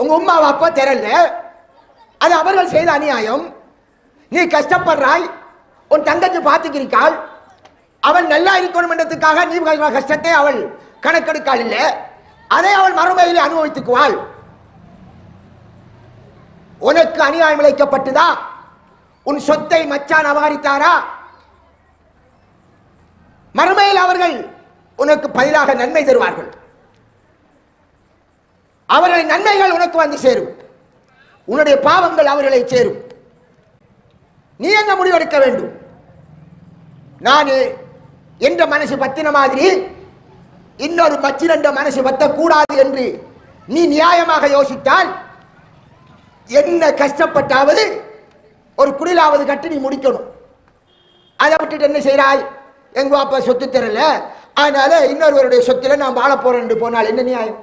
உங்க உமா அப்பா தெரியல, அது அவர்கள் செய்த அநியாயம். நீ கஷ்டப்படுறாய், உன் தங்கச்சி பார்த்துக்கிறாள், அவள் நல்லா இருக்கணும் என்றதுக்காக நீ கஷ்டத்தை அவள் கணக்கெடுக்காள் இல்லை, அதை அவள் மறுமையிலே அனுபவித்துக்குவாள். உனக்கு அநியாயம் இழைக்கப்பட்டதா? உன் சொத்தை மச்சான் அபகரித்தாரா? மறுமையில் அவர்கள் உனக்கு பதிலாக நன்மை தருவார்கள். அவர்களின் நன்மைகள் உனக்கு வந்து சேரும், உன்னுடைய பாவங்கள் அவர்களை சேரும். நீ என்ன முடிவெடுக்க வேண்டும்? நான் என்ற மனசு பத்தின மாதிரி இன்னொரு மச்சிரண்ட மனசு பத்தக்கூடாது என்று நீ நியாயமாக யோசித்தால் என்ன கஷ்டப்பட்டாவது ஒரு குடிலாவது கட்டி நீ முடிக்கணும். அதை விட்டுட்டு என்ன செய்கிறாய்? எங்க அப்பா சொத்து தரல, அதனால இன்னொருவருடைய சொத்துல நான் வாழ போறேன் என்று போனால் என்ன நியாயம்?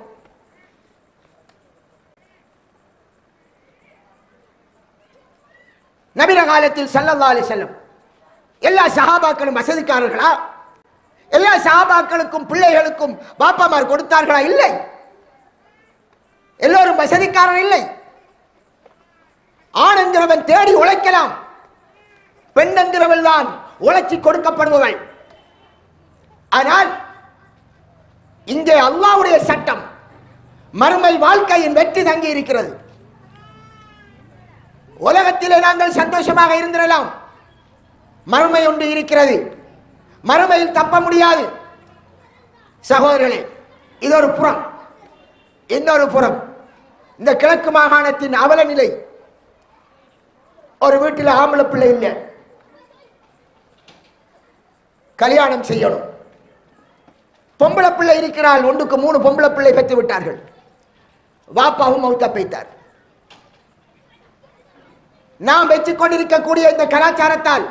நபிர காலத்தில் ஸல்லல்லாஹு அலைஹி வஸல்லம் எல்லா சஹாபாக்களும் வசதிக்காரர்களா? எல்லா சஹாபாக்களுக்கும் பிள்ளைகளுக்கும் பாப்பாமார் கொடுத்தார்களா? இல்லை. எல்லோரும் வசதிக்காரர் இல்லை. ஆண் என்கிறவன் தேடி உழைக்கலாம், பெண் என்கிறவள் தான் உழைச்சி கொடுக்கப்படுபவள். ஆனால் இங்கே அல்லாஹ்வுடைய சட்டம், மறுமை வாழ்க்கையின் வெற்றி தங்கி இருக்கிறது. உலகத்திலே நாங்கள் சந்தோஷமாக இருந்திடலாம், மறுமை ஒன்று இருக்கிறது, மறுமையில் தப்ப முடியாது. சகோதரர்களே, இது ஒரு புறம். இன்னொரு புறம் இந்த கிழக்கு மாகாணத்தின் அவல நிலை. ஒரு வீட்டில் ஆம்பளை பிள்ளை இல்லை, கல்யாணம் செய்யணும். பொம்பளை பிள்ளை இருக்கிறாள், ஒன்றுக்கு 3 பொம்பளை பிள்ளை பெற்று விட்டார்கள். வாப்பாவும் மௌத்தா போய்த்தார். நாம் வச்சுக் கொண்டிருக்கக்கூடிய இந்த கலாச்சாரத்தால்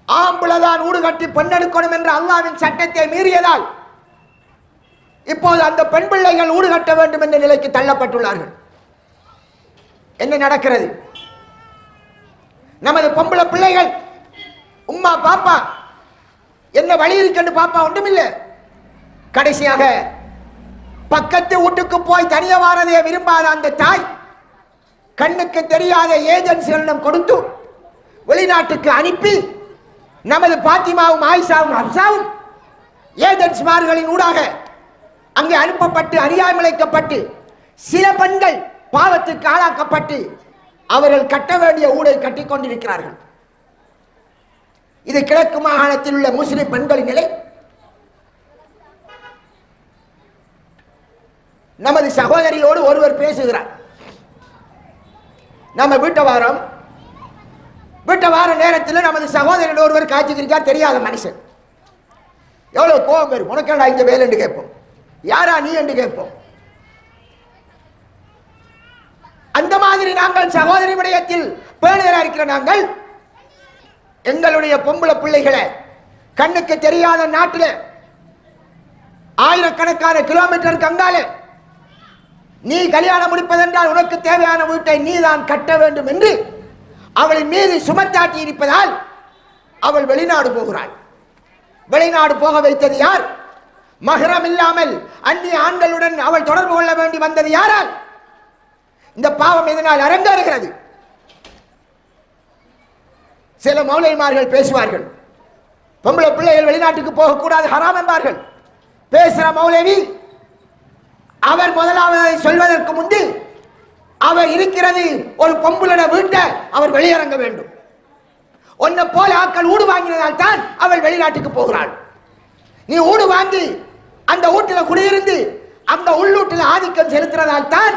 ஆம்பளதான் ஊடு கட்டி பெண்ணெடுக்கணும் என்ற அல்லாஹ்வின் சட்டத்தை மீறியதால் இப்போது அந்த பெண் பிள்ளைகள் ஊடு கட்ட வேண்டும் என்ற நிலைக்கு தள்ளப்பட்டுள்ளார்கள். என்ன நடக்கிறது? நமது பொம்பளை பிள்ளைகள் உம்மா பாப்பா என்ன வழி இருக்கு பாப்பா ஒன்றுமில்லை. கடைசியாக பக்கத்து வீட்டுக்கு போய் தனிய வாரதைய விரும்பாத அந்த தாய் கண்ணுக்கு தெரியாத ஏஜென்சிகளிடம் கொடுத்து வெளிநாட்டுக்கு அனுப்பி நமது பாத்திமாவும் ஆயிஷாவும் ஹப்சாவும் ஏஜென்சிமார்களின் ஊடாக அங்கே அனுப்பப்பட்டு அநியாயம் இழைக்கப்பட்டு சில பெண்கள் பாவத்துக்கு ஆளாக்கப்பட்டு அவர்கள் கட்ட வேண்டிய ஊடை கட்டிக் கொண்டிருக்கிறார்கள். இது கிழக்கு மாகாணத்தில் உள்ள முஸ்லிம் பெண்களின் நிலை. நமது சகோதரியோடு ஒருவர் பேசுகிறார். நம்ம வீட்டை வார நேரத்தில் நமது சகோதரன் ஒருவர் காட்சிக்கிறார், தெரியாத மனுஷன். எவ்வளவு கோபம் வரும். உனக்கடா இங்க வேலை என்று கேட்போம். யாரா நீ என்று கேட்போம். அந்த மாதிரி நாங்கள் சகோதரி விடயத்தில் பேணுதலா இருக்கிற நாங்கள் எங்களுடைய பொம்பளை பிள்ளைகளை கண்ணுக்கு தெரியாத நாட்டில் ஆயிரக்கணக்கான கிலோமீட்டருக்கு அங்கால நீ கல்யாணம் முடிப்பதென்றால் உனக்கு தேவையான வீட்டை நீ தான் கட்ட வேண்டும் என்று அவளின் மீது சுமத்தாட்டி இருப்பதால் அவள் வெளிநாடு போகிறாள். வெளிநாடு போக வைத்தது யார்? மஹ்ரம் இல்லாமல் அந்நிய ஆண்களுடன் அவள் தொடர்பு கொள்ள வேண்டி வந்தது யாரால்? இந்த பாவம் இதனால் அரங்கேறுகிறது. சில மௌலைமார்கள் பேசுவார்கள், பொம்பளை பிள்ளைகள் வெளிநாட்டுக்கு போகக்கூடாது, ஹராம் என்பார்கள். பேசுற மௌலவி அவர் முதலாவது சொல்வதற்கு முன்பு அவர் இருக்கிறது ஒரு பொம்புளட வீட்டை அவர் வெளியிறங்க வேண்டும். ஒன்ன போல ஆக்கள் ஊடு வாங்கினதால் தான் அவள் வெளிநாட்டுக்கு போகிறாள். நீ ஊடு வாங்கி அந்த வீட்டில் குடியிருந்து அந்த உள்ளூட்டில் ஆதிக்கம் செலுத்துறதால் தான்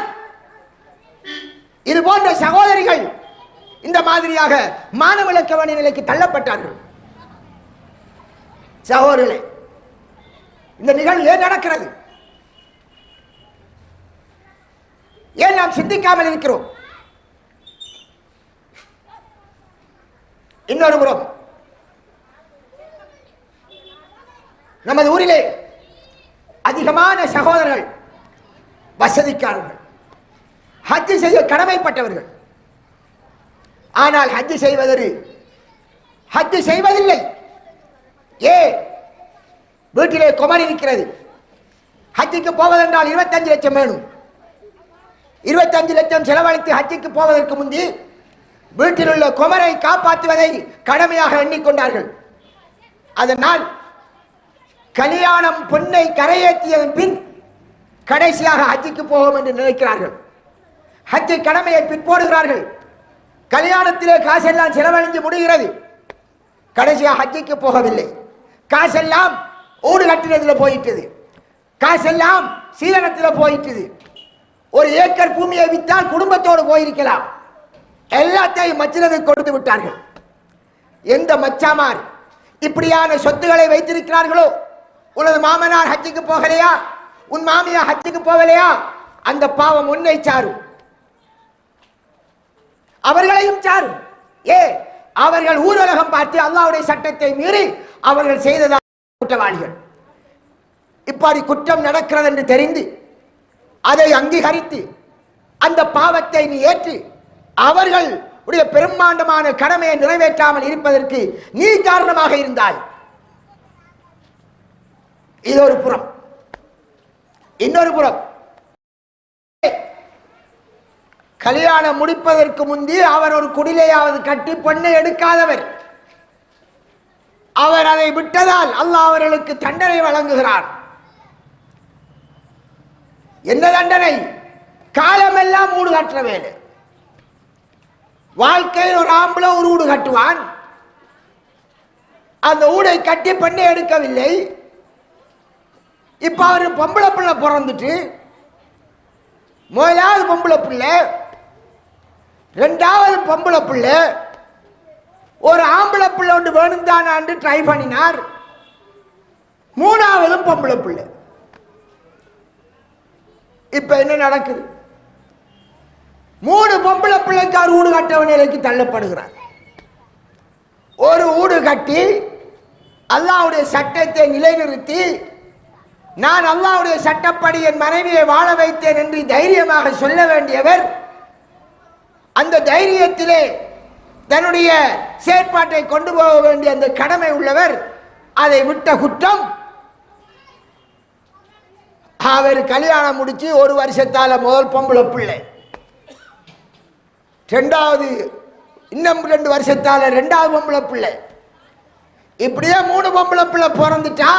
இது போன்ற சகோதரிகள் இந்த மாதிரியாக மானவிலக்கவணி நிலைக்கு தள்ளப்பட்டார்கள். சகோதரர்களே, இந்த நிகழ்வு ஏன் நடக்கிறது? ஏன் நாம் சிந்திக்காமல் இருக்கிறோம்? இன்னொரு புறம் நமது ஊரிலே அதிகமான சகோதரர்கள் வசதிக்காரர்கள், ஹஜ் செய்ய கடமைப்பட்டவர்கள். ஆனால் ஹஜ் செய்வதில்லை. வீட்டிலே குமரி இருக்கிறது. ஹஜ்ஜுக்கு போவதென்றால் 25 லட்சம் வேணும். 25 லட்சம் செலவழித்து ஹஜ்ஜுக்கு போவதற்கு முந்தி வீட்டில் உள்ள குமரை காப்பாற்றுவதை கடமையாக எண்ணிக்கொண்டார்கள். அதனால் கல்யாணம் பொன்னை கரையேற்றியதன் பின் கடைசியாக ஹஜ்ஜுக்கு போவோம் என்று நினைக்கிறார்கள். ஹஜ்ஜு கடமையை பிற்போடுகிறார்கள். கல்யாணத்திலே காசெல்லாம் செலவழிஞ்சு முடிகிறது. கடைசியாக ஹஜ்ஜுக்கு போகவில்லை. காசெல்லாம் ஊடு கட்டினத்தில் போயிட்டது, காசெல்லாம் சீதனத்தில் போயிட்டது. ஒரு ஏக்கர் பூமியை விற்றால் குடும்பத்தோடு போயிருக்கலாம். எல்லாத்தையும் மச்சினது கொடுத்து விட்டார்கள். எந்த மச்சாமார் இப்படியான சொத்துக்களை வைத்திருக்கிறார்களோ, உனது மாமனார் ஹஜ்ஜுக்கு போகலையா, உன் மாமியா ஹஜ்ஜுக்கு போகலையா, அந்த பாவம் உன்னை சாரும், அவர்களையும் சாரும். அவர்கள் ஊரலகம் பார்த்து அல்லாஹ்வுடைய சட்டத்தை மீறி அவர்கள் செய்ததாக குற்றவாளிகள். இப்படி குற்றம் நடக்கிறது என்று தெரிந்து அதை அங்கீகரித்து அந்த பாவத்தை நீ ஏற்று அவர்களுடைய பெரும்பாண்டமான கடமையை நிறைவேற்றாமல் இருப்பதற்கு நீ காரணமாக இருந்தாய். இது ஒரு புறம். இன்னொரு புறம், கல்யாணம் முடிப்பதற்கு முந்தி அவர் ஒரு குடிலையாவது கட்டி பொண்ணை எடுக்காதவர். அவர் அதை விட்டதால் அல்லாஹ் அவர்களுக்கு தண்டனை வழங்குகிறார். என்ன தண்டனை? காலமெல்லாம் ஊடு கட்டுற வேலை. வாழ்க்கையில் ஒரு ஆம்பளை ஒரு ஊடு கட்டுவான். அந்த ஊடை கட்டி பெண்ணை எடுக்கவில்லை. இப்ப அவரு பொம்பளை பிள்ளை பிறந்துட்டு, முதலாவது பொம்பளை பிள்ளை, ரெண்டாவது பொம்பளை பிள்ளை, ஒரு ஆம்பளை பிள்ளை ஒன்று வேணும்தானான்னு ட்ரை பண்ணினார். மூணாவதும் பொம்பளை பிள்ளை. இப்ப என்ன நடக்குது? 3 பொம்பளை பிள்ளைக்கு அவர் ஊடு கட்ட நிலைக்கு தள்ளப்படுகிறார். ஒரு ஊடு கட்டி அல்லாஹ்வுடைய சட்டத்தை நிலைநிறுத்தி, நான் அல்லாஹ்வுடைய சட்டப்படி என் மனைவியை வாழ வைத்தேன் என்று தைரியமாக சொல்ல வேண்டியவர், அந்த தைரியத்திலே தன்னுடைய செயற்பாட்டை கொண்டு போக வேண்டிய அந்த கடமை உள்ளவர் அதை விட்ட குற்றம். அவர் கல்யாணம் முடிச்சு 1 வருஷத்தால முதல் பொம்பளை பிள்ளை, ரெண்டாவது இன்னும் 2 வருஷத்தால 2வது பொம்பளை பிள்ளை, இப்படியே 3 பொம்பளை பிள்ளை பிறந்துட்டா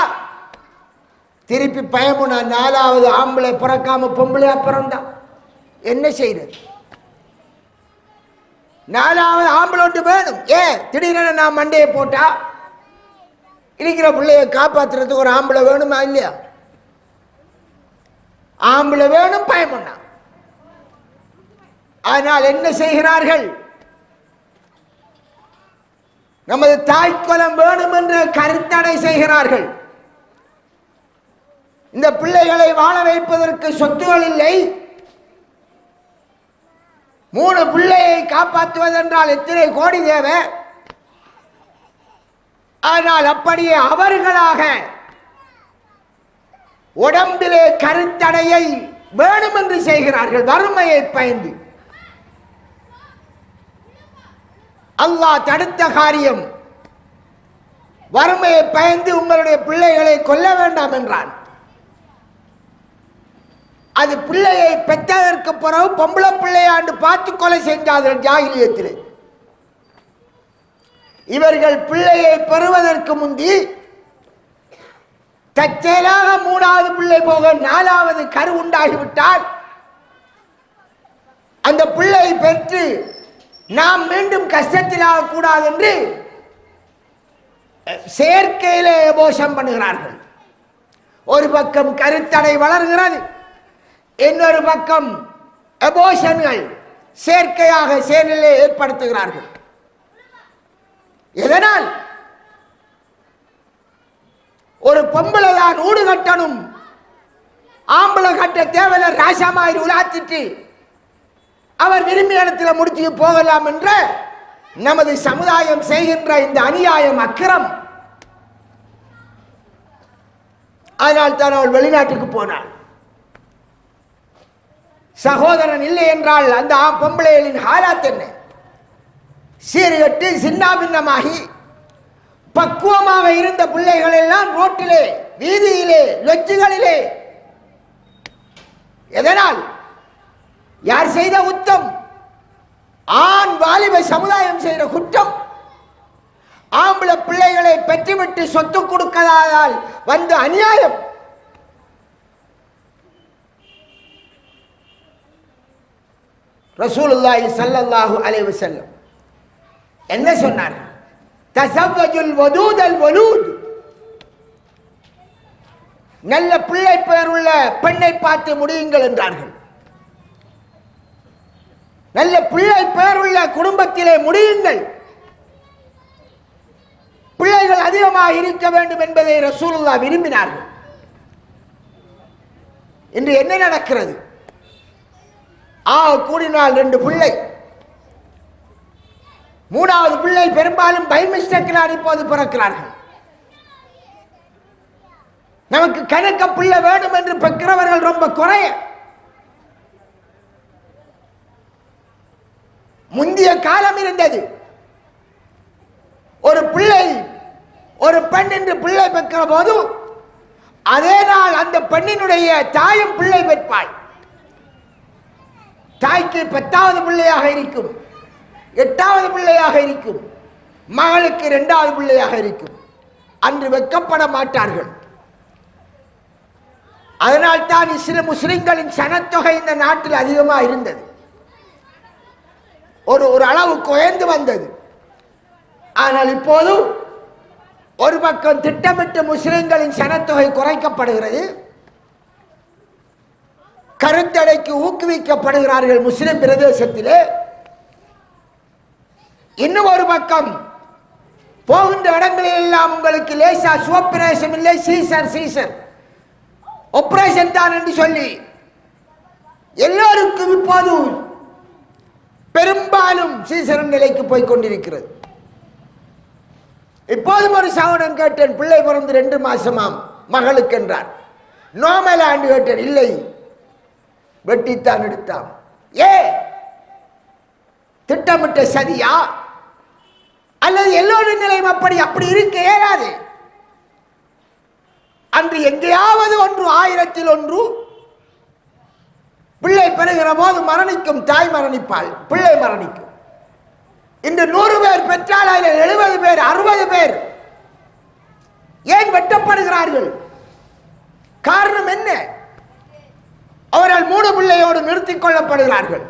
திருப்பி பயமுனா 4வது ஆம்பளை பிறக்காம பொம்பளையா பிறந்தா என்ன செய்யறது? 4வது ஆம்பளை ஒன்று வேணும். திடீரென நான் மண்டையை போட்டா இருக்கிற பிள்ளைய காப்பாற்றுறதுக்கு ஒரு ஆம்பளை வேணுமா இல்லையா? ஆம்பளை வேணும், பயமுன்னா. ஆனால் என்ன செய்கிறார்கள்? நமது தாய்க்குலம் வேணும் என்ற கருத்தடை செய்கிறார்கள். இந்த பிள்ளைகளை வாழ வைப்பதற்கு சொத்துகள் இல்லை. 3 பிள்ளையை காப்பாற்றுவதென்றால் எத்தனை கோடி தேவை? ஆனால் அப்படியே அவர்களாக உடம்பிலே கருத்தடையை வேணும் என்று செய்கிறார்கள், வறுமையை பயந்து. அல்லாஹ் தடுத்த காரியம். வறுமையை பயந்து உங்களுடைய பிள்ளைகளை கொல்ல வேண்டாம் என்றான். அது பிள்ளையை பெற்றதற்கு பிறகு பொம்பளை பிள்ளையாண்டு பார்த்து கொலை செஞ்சார்கள் ஜாகிலியத்தில். இவர்கள் பிள்ளையை பெறுவதற்கு முந்தி தற்செயலாக 3வது பிள்ளை போக 4வது கரு உண்டாகிவிட்டால் அந்த பிள்ளையை பெற்று நாம் மீண்டும் கஷ்டத்திலாக கூடாது என்று செயற்கையிலே அபோஷம் பண்ணுகிறார்கள். ஒரு பக்கம் கருத்தடை வளர்கிறது, இன்னொரு பக்கம் அபோஷன்கள் செயற்கையாக செயலிலே ஏற்படுத்துகிறார்கள். எதனால்? ஒரு பொம்பளை தான் ஊடு கட்டணும், ஆம்பளை கட்ட தேவையில்ல, ராசமாயிரு உலாத்திட்டு அவர் விரும்பிய இடத்துல முடிச்சு போகலாம் என்ற நமது சமுதாயம் செய்கின்ற இந்த அநியாயம், அக்கிரம். அதனால் தான் அவள் வெளிநாட்டுக்கு போனாள். சகோதரன் இல்லை என்றால் அந்த பொம்பளைகளின் ஹாலாத் என்ன? சீர்கட்டு சின்னாபின்னமாகி பக்குவமாக இருந்த பிள்ளைகள் எல்லாம் ரோட்டிலே, வீதியிலே, லொச்சுகளிலே. எதனால்? யார் செய்த குற்றம்? ஆண் வாலிப சமுதாயம் செய்த குற்றம். ஆம்பளை பிள்ளைகளை பெற்றுவிட்டு சொத்து கொடுக்காததால் வந்த அநியாயம். ரசூலுல்லாஹி ஸல்லல்லாஹு அலைஹி வஸல்லம் என்ன சொன்னார்? தஸவ்வஜுல் வதூதல் வலூத். நல்ல பிள்ளை பெயர் உள்ள பெண்ணை பார்த்து முடியுங்கள் என்றார்கள். நல்ல பிள்ளை பெயர் உள்ள குடும்பத்திலே முடியுங்கள். பிள்ளைகள் அதிகமாக இருக்க வேண்டும் என்பதை ரசூலுல்லாஹ் விரும்பினார்கள். இன்று என்ன நடக்கிறது? கூடினால் 2 பிள்ளை, 3வது பிள்ளை பெரும்பாலும் பை மிஸ்டேக்கில் இப்போது பிறக்கிறார்கள். நமக்கு கணக்க பிள்ளை வேண்டும் என்று பெற்றவர்கள் ரொம்ப குறைய. முந்திய காலம் இருந்தது, ஒரு பிள்ளை, ஒரு பெண் என்று பிள்ளை பெற்ற போது அதே நாள் அந்த பெண்ணினுடைய தாயும் பிள்ளை பெற்பாள். தாய்க்கு 10வது பிள்ளையாக இருக்கும், 8வது பிள்ளையாக இருக்கும், மகளுக்கு 2வது பிள்ளையாக இருக்கும். அன்று வெட்கப்பட மாட்டார்கள். அதனால் தான் முஸ்லிம்களின் சனத்தொகை இந்த நாட்டில் அதிகமாக இருந்தது. ஒரு அளவு குறைந்து வந்தது. ஆனால் இப்போது ஒரு பக்கம் திட்டமிட்டு முஸ்லிம்களின் சனத்தொகை குறைக்கப்படுகிறது, கருத்தடைக்கு ஊக்குவிக்கப்படுகிறார்கள் முஸ்லிம் பிரதேசத்திலே. இன்னும் ஒரு பக்கம் போகின்ற இடங்களில் எல்லாம் உங்களுக்கு லேசா சுவப்பிரேசம் இல்லை, சீசர் ஆபரேஷன் தான் என்று சொல்லி எல்லோருக்கும் இப்போது பெரும்பாலும் சீசரன் நிலைக்கு போய் கொண்டிருக்கிறது. இப்போதும் ஒரு சகோதரன் கேட்டேன், பிள்ளை பிறந்து 2 மாசமாம் மகளுக்கு என்றார். நோமல் ஆண்டு கேட்டேன், இல்லை வெட்டித்தான் எடுத்தான். திட்டமிட்ட சதியா அல்லது எல்லோருடைய நிலையும் அப்படி இருக்க இயலாது. அன்று எங்கேயாவது 1000 பிள்ளை பெறுகிற போது மரணிக்கும், தாய் மரணிப்பாள், பிள்ளை மரணிக்கும். இன்று 100 பேர் பெற்றால் அதில் 70 பேர் 60 பேர் ஏன் வெட்டப்படுகிறார்கள்? காரணம் என்ன? அவர்கள் 3 பிள்ளையோடு நிறுத்திக் கொள்ளப்படுகிறார்கள்.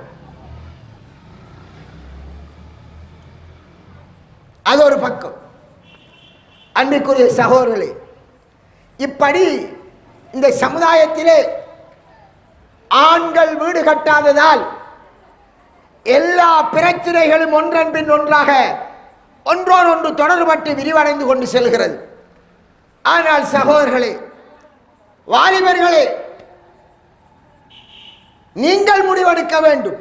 அது ஒரு பக்கம். அன்றைக்குரிய சகோதரர்களே, இப்படி இந்த சமுதாயத்திலே ஆண்கள் வீடு கட்டாததால் எல்லா பிரச்சனைகளும் ஒன்றன் பின் ஒன்றாக ஒன்றோடொன்று தொடர்பட்டு விரிவடைந்து கொண்டு செல்கிறது. ஆனால் சகோதரர்களே, வாலிபர்களே, நீங்கள் முடிவெடுக்க வேண்டும்.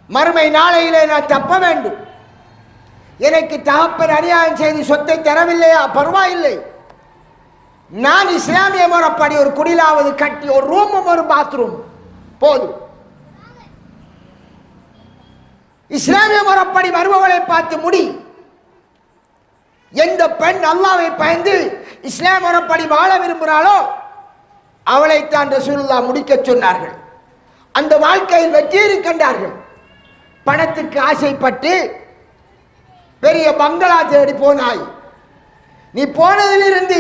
மறுமை நாளையிலே நான் தப்ப வேண்டும். எனக்கு தகப்பன் அநியாயம் செய்து சொத்தை தரவில்லையா, பரவாயில்லை. நான் இஸ்லாமிய முறைப்படி ஒரு குடிலாவது கட்டி ஒரு ரூமும் ஒரு பாத்ரூம் போதும். இஸ்லாமிய முறைப்படி வருபவளை பார்த்து முடி. எந்த பெண் அல்லாஹ்வை பயந்து இஸ்லாமிய முறைப்படி வாழ விரும்புகிறாளோ அவளைத்தான் ரசூலுல்லாஹ் முடிக்க சொன்னார்கள். அந்த வாழ்க்கையில் வெற்றி இருக்கின்றார்கள். பணத்துக்கு ஆசைப்பட்டு பெரிய பங்களா தேடி போனாய். நீ போனதிலிருந்து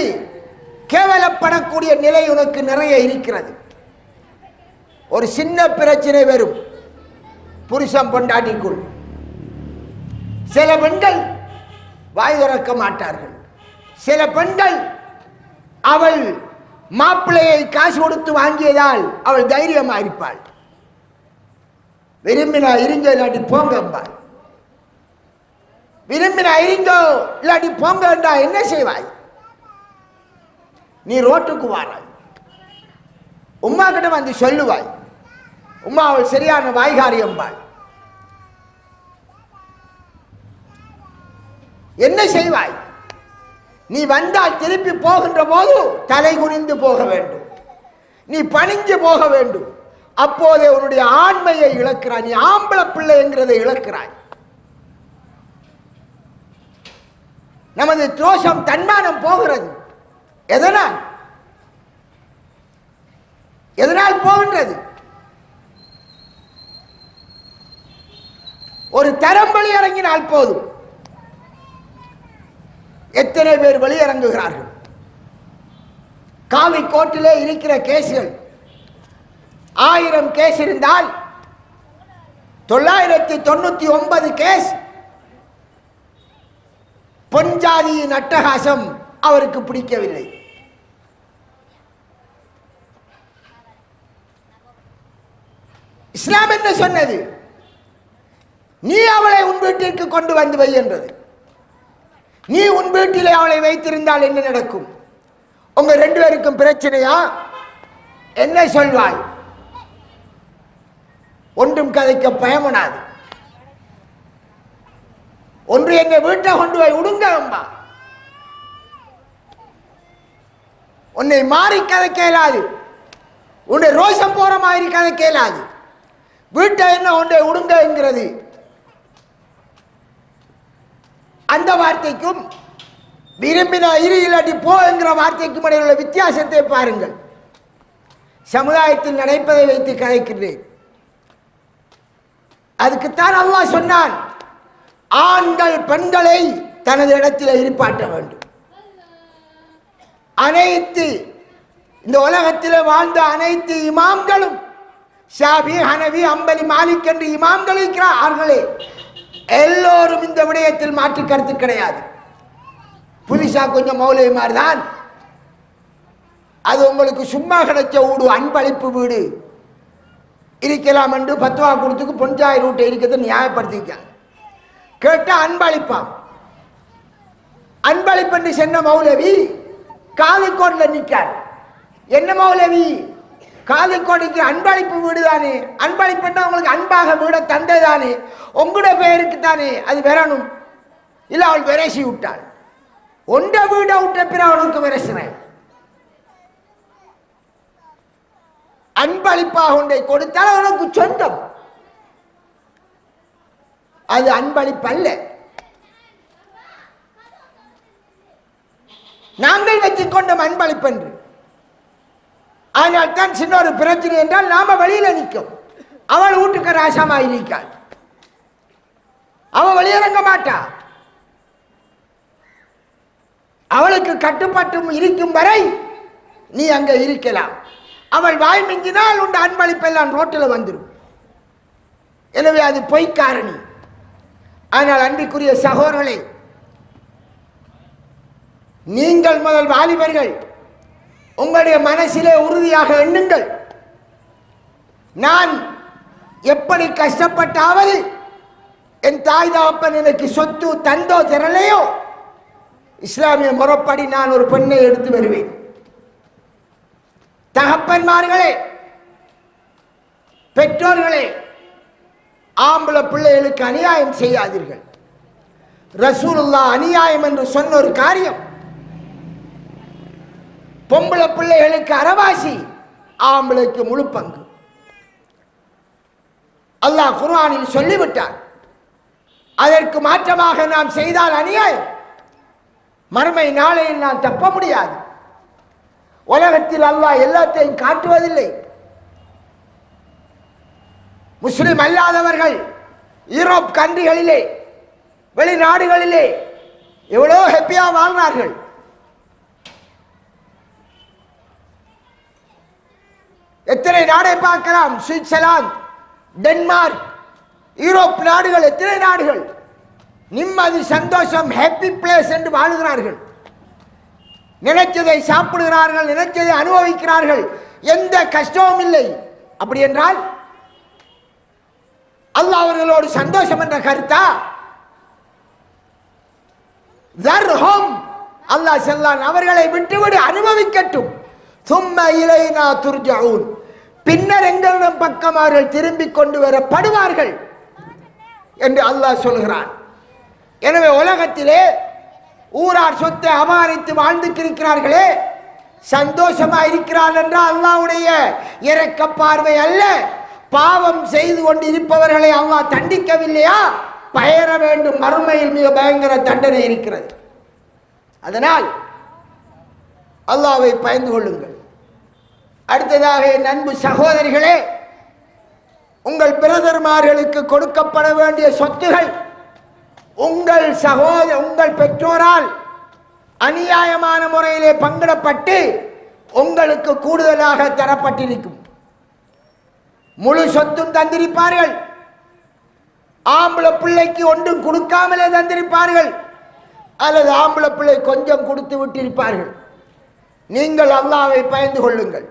கேவலப்படக்கூடிய நிலை உனக்கு நிறைய இருக்கிறது. ஒரு சின்ன பிரச்சனை வரும் புருஷன் பொண்டாட்டிக்குள். சில பெண்கள் வாய் திறக்க மாட்டார்கள். சில பெண்கள் அவள் மாப்பிள்ளையை காசு கொடுத்து வாங்கியதால் அவள் தைரியமாக இருப்பாள். விரும்பினா இருங்க இல்லாட்டி போங்கம்பாள். விரும்பினா இருங்கோ இல்லாட்டி போங்க என்றா என்ன செய்வாய்? நீ ரோட்டுக்கு வாராய். உம்மா கிட்ட வந்து சொல்லுவாய். உம்மா அவள் சரியான வாய்காரியம்பாள். என்ன செய்வாய்? நீ வந்தால் திருப்பி போகின்ற போது தலை குனிந்து போக வேண்டும். நீ பணிஞ்சு போக வேண்டும். அப்போதே உன்னுடைய ஆண்மையை இழக்கிறாய். நீ ஆம்பளை பிள்ளை என்கிறதை இழக்கிறாய். நமது தோஷம் தன்மானம் போகிறது. எதனால் எதனால் போகின்றது? ஒரு தரம் வெளியிறங்கினால் போதும். எத்தனை பேர் வெளியிறங்குகிறார்கள்? காவி கோட்டிலே இருக்கிற கேசுகள் 1000 கேஸ் இருந்தால் 999 கேஸ் பொஞ்சாதியின் அட்டகாசம் அவருக்கு பிடிக்கவில்லை. இஸ்லாம் என்ன சொன்னது? நீ அவளை உன் வீட்டிற்கு கொண்டு வந்து வை என்றது. நீ உன் வீட்டிலே அவளை வைத்திருந்தால் என்ன நடக்கும்? உங்க 2 பேருக்கும் பிரச்சனையா? என்ன சொல்வாய்? ஒன்றும் கதைக்க பயமனாது. ஒன்று எங்க வீட்டை கொண்டு போய் விடுங்க அம்மா. உன்னை மாறி கதைக்க இயலாது. உன்னை ரோஷம் போற மாதிரி கதைக்க இயலாது. வீட்டை என்ன ஒன்றை விடுங்க என்கிறது. அந்த வார்த்தைக்கும் விரும்பினா இரு இல்லாட்டி போ என்கிற வார்த்தைக்கும் இடையில் உள்ள வித்தியாசத்தை பாருங்கள். சமுதாயத்தில் நடப்பதை வைத்து கதைக்கின்றேன். அதுக்குத்தான் அல்லாஹ் சொன்னான், ஆண்கள் பெண்களை தனது இடத்தில் இருப்பாட்ட வேண்டும். அனைத்து இந்த உலகத்தில் வாழ்ந்த அனைத்து இமாம்களும் ஷாபி, ஹனவி, அம்பலி, மாலிக் என்று இமாம்கள் இருக்கிறார்களே, எல்லோரும் இந்த விடயத்தில் மாற்று கருத்து கிடையாது. புதுசா கொஞ்சம் மௌலவிமார் தான் அது உங்களுக்கு சும்மா கிடைச்ச வீடு, அன்பளிப்பு வீடு இருக்கலாம் என்று பத்துவா கொடுத்துக்கு பொஞ்சாய் ரூட்டை இருக்கிறது நியாயப்படுத்திருக்காங்க. கேட்ட அன்பளிப்பான். அன்பளிப்பு என்று சொன்ன மௌலவி காலிக்கோட்டில் நிற்கார். என்ன மௌலவி? காலிக்கோட்டுக்கு அன்பளிப்பு வீடு தானே. அன்பளிப்புன்னா உங்களுக்கு அன்பாக வீட தந்தை தானே, உங்களோட பெயருக்கு தானே அது வரணும். இல்லை அவள் விரசி விட்டாள். ஒன்றை வீடை விட்ட பிற அவனுக்கு விரசினேன். அன்பளிப்பாக ஒன்றை கொடுத்தால் அவனுக்கு சொந்தம். அது அன்பளிப்பு அல்ல. நாங்கள் வச்சுக் கொண்டோம் அன்பளிப்பு என்று. ஆனால் தான் சின்ன ஒரு பிரச்சனை என்றால் நாம வெளியில நிற்கும். அவள் வீட்டுக்கு ராசமாய் நிற்காள். அவள் வெளியிறங்க மாட்டா. அவளுக்கு கட்டுப்பாட்டும் இருக்கும் வரை நீ அங்க இருக்கலாம். அவள் வாய் மிஞ்சினால் உண்ட அன்பளிப்பெல்லாம் ரோட்டில் வந்துடும். எனவே அது பொய்க்காரணி. ஆனால் அன்பிற்குரிய சகோதரர்களே, நீங்கள் முதல் வாலிபர்கள் உங்களுடைய மனசிலே உறுதியாக எண்ணுங்கள், நான் எப்படி கஷ்டப்பட்டாவது என் தாய் தகப்பன் எனக்கு சொத்து தந்தோ தரலையோ இஸ்லாமிய முறைப்படி நான் ஒரு பெண்ணை எடுத்து வருவேன். தகப்பன்மார்களே, பெற்றோர்களே, ஆம்பளை பிள்ளைகளுக்கு அநியாயம் செய்யாதீர்கள். ரசூலுல்லாஹ் அநியாயம் என்று சொன்ன ஒரு காரியம். பொம்பளை பிள்ளைகளுக்கு அரவாசி, ஆம்பளைக்கு முழு பங்கு. அல்லாஹ் குர்ஆனில் சொல்லிவிட்டார். அதற்கு மாற்றமாக நாம் செய்தால் அநியாயம். மறுமை நாளையில் நாம் தப்ப முடியாது. உலகத்தில் அல்லாஹ் எல்லாத்தையும் காட்டுவதில்லை. முஸ்லிம் அல்லாதவர்கள் யூரோப் கண்ட்ரிகளிலே, வெளிநாடுகளிலே எவ்வளோ ஹாப்பியா வாழ்ந்தார்கள். எத்தனை நாடை பார்க்கலாம். சுவிட்சர்லாந்து, டென்மார்க், யூரோப் நாடுகள், எத்தனை நாடுகள் நிம்மதி, சந்தோஷம், ஹாப்பி பிளேஸ் என்று வாழுகிறார்கள். நினைச்சதை சாப்பிடுகிறார்கள், நினைச்சதை அனுபவிக்கிறார்கள், எந்த கஷ்டமும் இல்லை. அப்படி என்றால் அல்லாஹ் அவர்களோடு சந்தோஷம் என்ற கருத்தா? தர்ஹம், அல்லாஹ் சொல்லான், அவர்களை விட்டுவிடு, அனுபவிக்கட்டும். சும்ம இலைனா துர்ஜஊன், பின்னர் எங்களிடம் பக்கம் அவர்கள் திரும்பி கொண்டு வரப்படுவார்கள் என்று அல்லாஹ் சொல்கிறான். எனவே உலகத்திலே ஊரார் சொத்தை அபகரித்து வாழ்ந்துக்கிறார்களே, சந்தோஷமா இருக்கிறார் என்றால் அல்லாஹ்வுடைய இரக்க பார்வை அல்ல. பாவம் செய்து கொண்டு இருப்பவர்களை அல்லாஹ் தண்டிக்கவில்லையா? பயர வேண்டும், மறுமையில் மிக பயங்கர தண்டனை இருக்கிறது. அதனால் அல்லாஹ்வை பயந்து கொள்ளுங்கள். அடுத்ததாக என் அன்பு சகோதரிகளே, உங்கள் பிரதர்மார்களுக்கு கொடுக்கப்பட வேண்டிய சொத்துகள் உங்கள் பெற்றோரால் அநியாயமான முறையிலே பங்கிடப்பட்டு உங்களுக்கு கூடுதலாக தரப்பட்டிருக்கும். முழு சொத்தும் தந்திருப்பார்கள். ஆம்பளை பிள்ளைக்கு ஒன்றும் கொடுக்காமலே தந்திருப்பார்கள், அல்லது ஆம்பளை பிள்ளை கொஞ்சம் கொடுத்து விட்டிருப்பார்கள். நீங்கள் அல்லாஹ்வை பயந்து கொள்ளுங்கள்.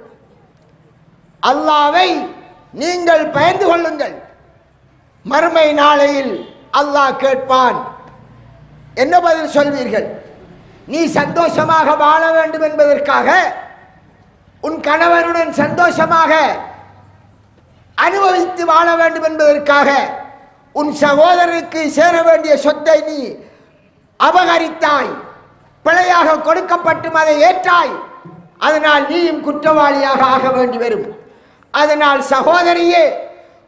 அல்லாஹ்வை நீங்கள் பயந்து கொள்ளுங்கள். மறுமை நாளையில் அல்லாஹ் கேட்பான். என்ன பதில் சொல்வீர்கள்? நீ சந்தோஷமாக வாழ வேண்டும் என்பதற்காக, உன் கணவருடன் சந்தோஷமாக அனுபவித்து வாழ வேண்டும் என்பதற்காக உன் சகோதரருக்கு சேர வேண்டிய சொத்தை நீ அபகரித்தாய், பிழையாக கொடுக்கப்பட்டும் அதை ஏற்றாய். அதனால் நீயும் குற்றவாளியாக ஆக வேண்டி வரும். அதனால் சகோதரியே,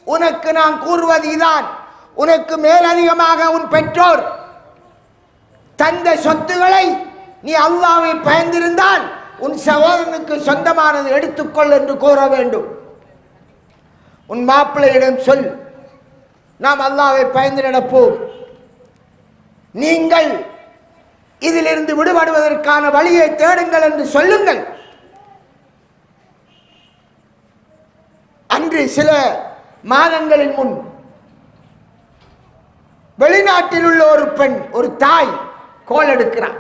உனக்கு நான் கூறுவது இதான், உனக்கு மேலதிகமாக உன் பெற்றோர் தந்த சொத்துக்களை நீ அல்லாஹ்வை பயந்திருந்தால் உன் சகோதரனுக்கு சொந்தமானது எடுத்துக்கொள் என்று கூற வேண்டும். உன் மாப்பிள்ளையிடம் சொல், நாம் அல்லாஹ்வை பயந்து நடப்போம், நீங்கள் இதிலிருந்து விடுபடுவதற்கான வழியை தேடுங்கள் என்று சொல்லுங்கள். அன்று சில மாதங்களின் முன் வெளிநாட்டில் உள்ள ஒரு பெண், ஒரு தாய் கோல் எடுக்கிறார்.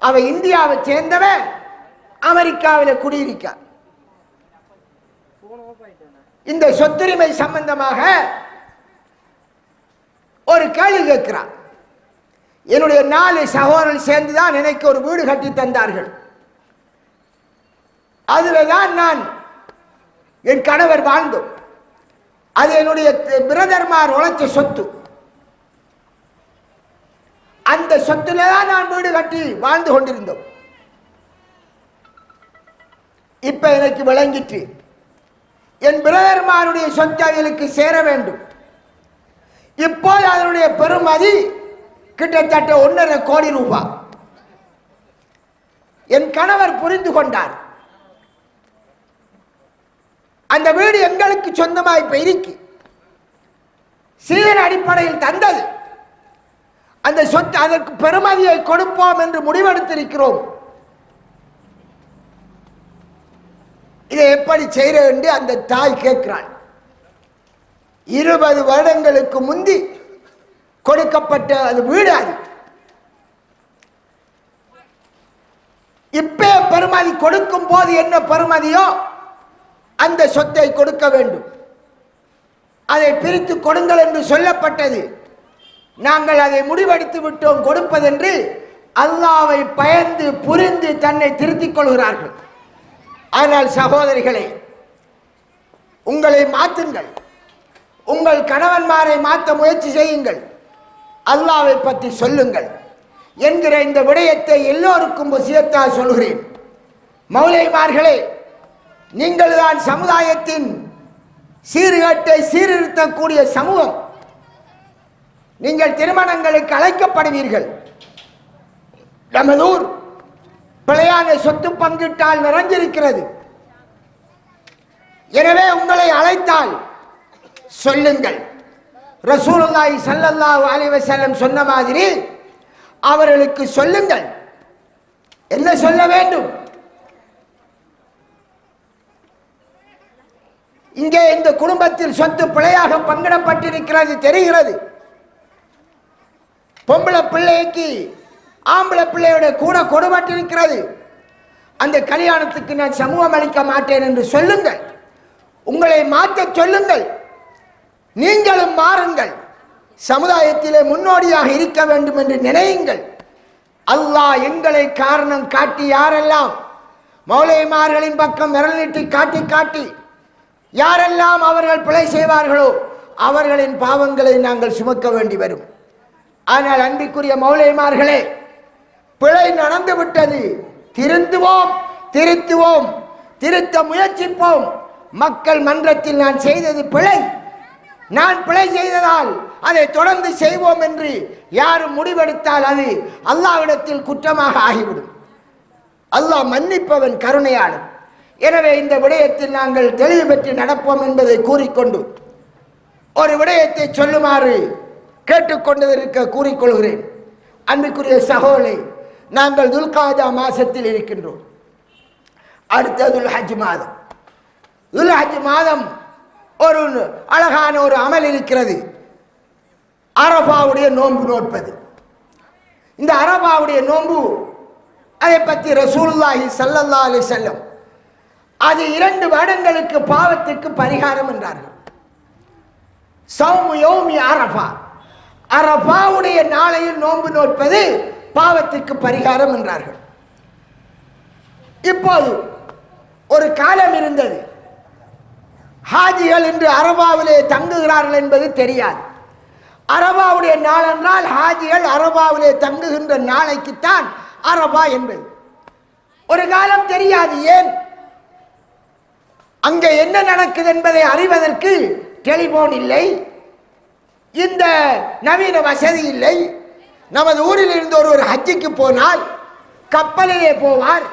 அவ இந்தியாவை சேர்ந்தவ, அமெரிக்காவில் குடியிருக்கார். இந்த சொத்துரிமை சம்பந்தமாக ஒரு கேள்வி கேட்கிறார். என்னுடைய 4 சகோதரர்கள் சேர்ந்துதான் எனக்கு ஒரு வீடு கட்டி தந்தார்கள். அதுலதான் நான் என் கணவர் வாழ்ந்தோம். அது என்னுடைய பிரதர்மார் உழைச்ச சொத்து. அந்த சொத்துல தான் நான் வீடு கட்டி வாழ்ந்து கொண்டிருந்தோம். இப்ப எனக்கு விளங்கிட்டு என் பிரதர்மாருடைய சொத்து அவர்களுக்கு சேர வேண்டும். இப்போது அதனுடைய பெறுமதி கிட்டத்தட்ட 1.5 கோடி ரூபாய். என் கணவர் புரிந்து கொண்டார். அந்த வீடு எங்களுக்கு சொந்தமாக இப்ப இருக்கு, சீர் அடிப்படையில் தந்தது. அந்த சொத்து அதற்கு பெறுமதியை கொடுப்போம் என்று முடிவெடுத்திருக்கிறோம். இதை எப்படி செய்ய என்று அந்த தாய் கேட்கிறாள். 20 வருடங்களுக்கு முந்தி கொடுக்கப்பட்ட அது வீடு. அது இப்ப பெறுமதி கொடுக்கும் போது என்ன பெறுமதியோ அந்த சொத்தை கொடுக்க வேண்டும். அதை பிரித்து கொடுங்கள் என்று சொல்லப்பட்டது. நாங்கள் அதை முடிவெடுத்து விட்டோம் கொடுப்பதென்று. அல்லாஹ்வை பயந்து புரிந்து தன்னை திருத்திக் கொள்கிறார்கள். ஆனால் சகோதரிகளே, உங்களை மாற்றுங்கள், உங்கள் கணவன்மாரை மாற்ற முயற்சி செய்யுங்கள், அல்லாஹ்வை பற்றி சொல்லுங்கள் என்கிற இந்த விடயத்தை எல்லோருக்கும் வசியத்தா சொல்கிறேன். மௌலைமார்களே, நீங்கள் தான் சமுதாயத்தின் சீர்கேட்டை சீர்திருத்தக்கூடிய சமூகம். நீங்கள் திருமணங்களுக்கு அழைக்கப்படுவீர்கள். நமது ஊர் பிழையான சொத்து பங்கிட்டால் நிறைஞ்சிருக்கிறது. எனவே உங்களை அழைத்தால் சொல்லுங்கள். ரசூலுல்லாஹி ஸல்லல்லாஹு அலைஹி வஸல்லம் சொன்ன மாதிரி அவர்களுக்கு சொல்லுங்கள். என்ன சொல்ல வேண்டும்? இங்கே இந்த குடும்பத்தில் சொத்து பிழையாக பங்கிடப்பட்டிருக்கிறது தெரிகிறது. பொம்பளை பிள்ளைக்கு ஆம்பளை பிள்ளையோட கூட கொடுபட்டிருக்கிறது. அந்த கல்யாணத்துக்கு நான் சமூகம் அளிக்க மாட்டேன் என்று சொல்லுங்கள். உங்களை மாற்ற சொல்லுங்கள். நீங்களும் மாறுங்கள். சமுதாயத்திலே முன்னோடியாக இருக்க வேண்டும் என்று நினையுங்கள். அல்லாஹ் எங்களை காரணம் காட்டி யாரெல்லாம் மௌலைமார்களின் பக்கம் விரல் நீட்டி காட்டி காட்டி யாரெல்லாம் அவர்கள் பிழை செய்வார்களோ அவர்களின் பாவங்களை நாங்கள் சுமக்க வேண்டி வரும். ஆனால் அன்பிற்குரிய மௌலைமார்களே, பிழை நடந்து விட்டது. திருந்துவோம், திருத்துவோம், திருத்த முயற்சிப்போம். மக்கள் மன்றத்தில் நான் செய்தது பிழை, நான் பிழை செய்ததால் அதை தொடர்ந்து செய்வோம் என்று யாரும் முடிவெடுத்தால் அது அல்லாஹ்விடத்தில் குற்றமாக ஆகிவிடும். அல்லாஹ் மன்னிப்பவன், கருணையாளன். எனவே இந்த விடயத்தில் நாங்கள் தெளிவு பெற்று நடப்போம் என்பதை கூறிக்கொண்டு ஒரு விடயத்தை சொல்லுமாறு கேட்டுக்கொண்டதற்கு கூறிக்கொள்கிறேன். அன்புக்குரிய சகோதரே, நாங்கள் துல்காஜா மாசத்தில் இருக்கின்றோம். அடுத்த துல்ஹஜ் மாதம். துல்ஹஜ் மாதம் ஒரு அழகான ஒரு அமல் இருக்கிறது, அரபாவுடைய நோன்பு நோட்பது. இந்த அரபாவுடைய நோன்பு, அதை பற்றி ரசூலுல்லாஹி ஸல்லல்லாஹு அலைஹி வஸல்லம் அது 2 வருடங்களுக்கு பாவத்திற்கு பரிகாரம் என்றார்கள். சௌமு யௌமி அரபா, அரபாவுடைய நாளையில் நோன்பு நோட்பது பாவத்திற்கு பரிகாரம் என்றார்கள். இப்போது ஒரு காலம் இருந்தது, ஹாஜிகள் இன்று அரபாவிலே தங்குகிறார்கள் என்பது தெரியாது. அரபாவுடைய நாள் என்றால் ஹாஜிகள் அரபாவிலே தங்குகின்ற நாளைக்குத்தான் அரபா என்பது. ஒரு காலம் தெரியாது. ஏன்? அங்கே என்ன நடக்குது என்பதை அறிவதற்கு டெலிபோன் இல்லை, இந்த நவீன வசதி இல்லை. நமது ஊரில் இருந்து ஒரு ஹஜ்ஜுக்கு போனால் கப்பலிலே போவார்.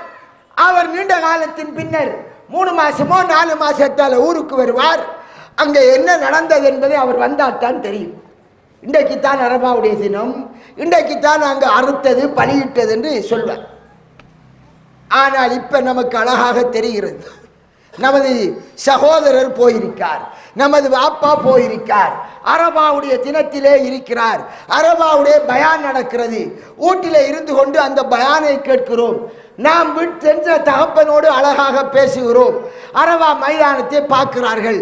அவர் நீண்ட காலத்தின் பின்னர் 3 மாசமோ 4 மாசத்தால் ஊருக்கு வருவார். அங்கே என்ன நடந்தது என்பதை அவர் வந்தால்தான் தெரியும். இன்றைக்குத்தான் அரபாவுடைய தினம், இன்றைக்குத்தான் அங்கே அறுத்தது பலியிட்டது என்று சொல்வார். ஆனால் இப்ப நமக்கு அழகாக தெரிகிறது, நமது சகோதரர் போயிருக்கார், நமது பாப்பா போயிருக்கார், அரபாவுடைய தினத்திலே இருக்கிறார், அரபாவுடைய பயான் நடக்கிறது, வீட்டிலே இருந்து கொண்டு அந்த பயானை கேட்கிறோம். நாம் வீட்டு சென்ற தகப்பனோடு அழகாக பேசுகிறோம், அரபா மைதானத்தை பார்க்கிறார்கள்.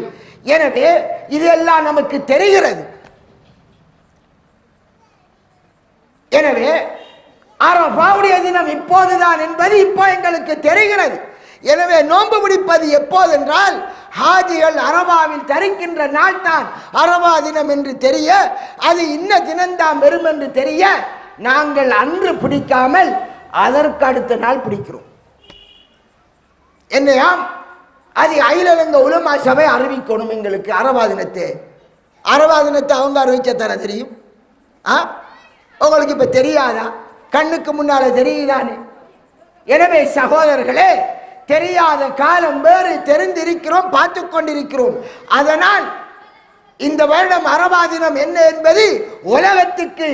எனவே இதெல்லாம் நமக்கு தெரிகிறது. எனவே அரபாவுடைய தினம் இப்போதுதான் என்பது இப்போ எங்களுக்கு தெரிகிறது. எனவே நோன்பு பிடிப்பது எப்போதென்றால் ஹாஜிகள் அரபாவில் தரிக்கின்ற நாள் தான் அரபா தினம் என்று தெரிய, அது இன்ன தினம்தான் வரும் என்று தெரிய, நாங்கள் அன்று பிடிக்காமல் அதற்கு அடுத்த நாள் பிடிக்கிறோம். என்னையாம் அது அகிலங்க உலமா சபை அறிவிக்கணும் எங்களுக்கு அரபா தினத்தை. அரபா தினத்தை அவங்க அறிவிச்ச தெரியும். உங்களுக்கு இப்ப தெரியாதா? கண்ணுக்கு முன்னால தெரியுதானே. எனவே சகோதரர்களே, தெரியாத காலம் வேறு, தெரிந்திருக்கிறோம், பார்த்து கொண்டிருக்கிறோம். அதனால் இந்த வருடம் அரபா தினம் என்ன என்பது உலகத்துக்கு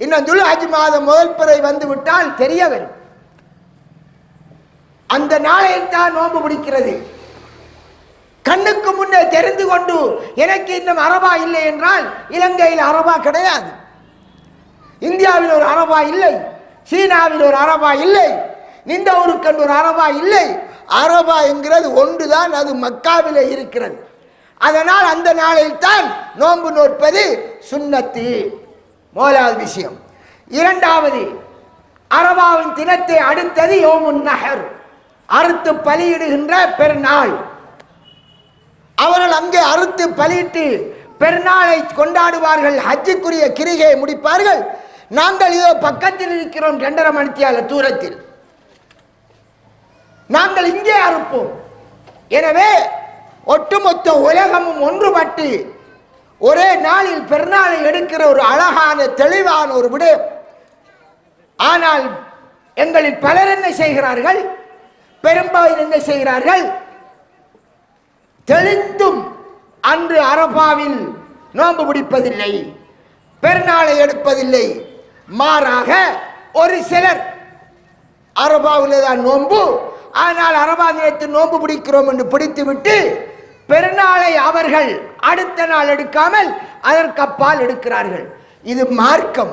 இன்னும் துல்ஹஜ் மாதம் முதல் பிறை வந்து விட்டால் தெரிய வரும். அந்த நாளையில் தான் நோன்பு பிடிக்கிறது. கண்ணுக்கு முன்னே தெரிந்து கொண்டு எனக்கு இன்னும் அரபா இல்லை என்றால், இலங்கையில் அரபா கிடையாது, இந்தியாவில் ஒரு அரபா இல்லை, சீனாவில் ஒரு அரபா இல்லை, நிந்தவூருக்கு ஒரு அரபா இல்லை. அரபா என்கிறது ஒன்றுதான், அது மக்காவிலே இருக்கிறது. அதனால் அந்த நாளில் தான் நோன்பு நோற்பது சுன்னத்து. முதலாவது விஷயம். இரண்டாவது, அரபாவின் தினத்தை அடுத்தது யோமுன் நஹர், அறுத்து பலியிடுகின்ற பெருநாள். அவர்கள் அங்கே அறுத்து பலியிட்டு பெருநாளை கொண்டாடுவார்கள், ஹஜ்ஜுக்குரிய கிரிகையை முடிப்பார்கள். நாங்கள் இதோ பக்கத்தில் இருக்கிறோம், 2.5 மணித்தியால தூரத்தில். நாங்கள் இங்கே அறுப்போம். எனவே ஒட்டுமொத்த உலகமும் ஒன்றுபட்டு ஒரே நாளில் பெருநாளை எடுக்கிற ஒரு அழகான தெளிவான ஒரு விடயம். ஆனால் எங்களில் பலர் என்ன செய்கிறார்கள், பெரும்பாலும் என்ன செய்கிறார்கள், தெளிந்தும் அன்று அரபாவில் நோன்பு பிடிப்பதில்லை, பெருநாளை எடுப்பதில்லை. மாறாக ஒரு சிலர் அரபாவில் தான் நோன்பு, ஆனால் அரபா தினத்தில் நோன்பு பிடிக்கிறோம் என்று பிடித்துவிட்டு பெருநாளை அவர்கள் அடுத்த நாள் எடுக்காமல் அதற்கப்பால் எடுக்கிறார்கள். இது மார்க்கம்.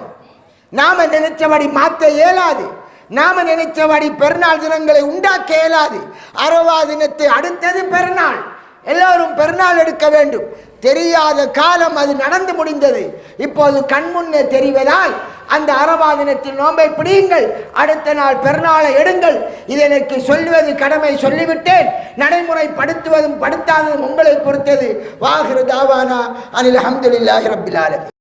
நாம நினைச்சபடி மாற்ற இயலாது. நாம நினைச்சபடி பெருநாள் தினங்களை உண்டாக்க இயலாது. அரபா தினத்தை அடுத்தது பெருநாள், எல்லோரும் பெருநாள் எடுக்க வேண்டும். தெரியாத காலம் அது நடந்து முடிந்தது. இப்போது கண்முன்னே தெரிவதால் அந்த அரபா தினத்தில் நோன்பை பிடியுங்கள், அடுத்த நாள் பெருநாளை எடுங்கள். இது எனக்கு சொல்லுவது கடமை, சொல்லிவிட்டேன். நடைமுறைப்படுத்துவதும் படுத்தாததும் உங்களை பொறுத்தது. வாஹிரு தாவானா அனில் அல்ஹம்துலில்லாஹி ரப்பில் ஆலமீன்.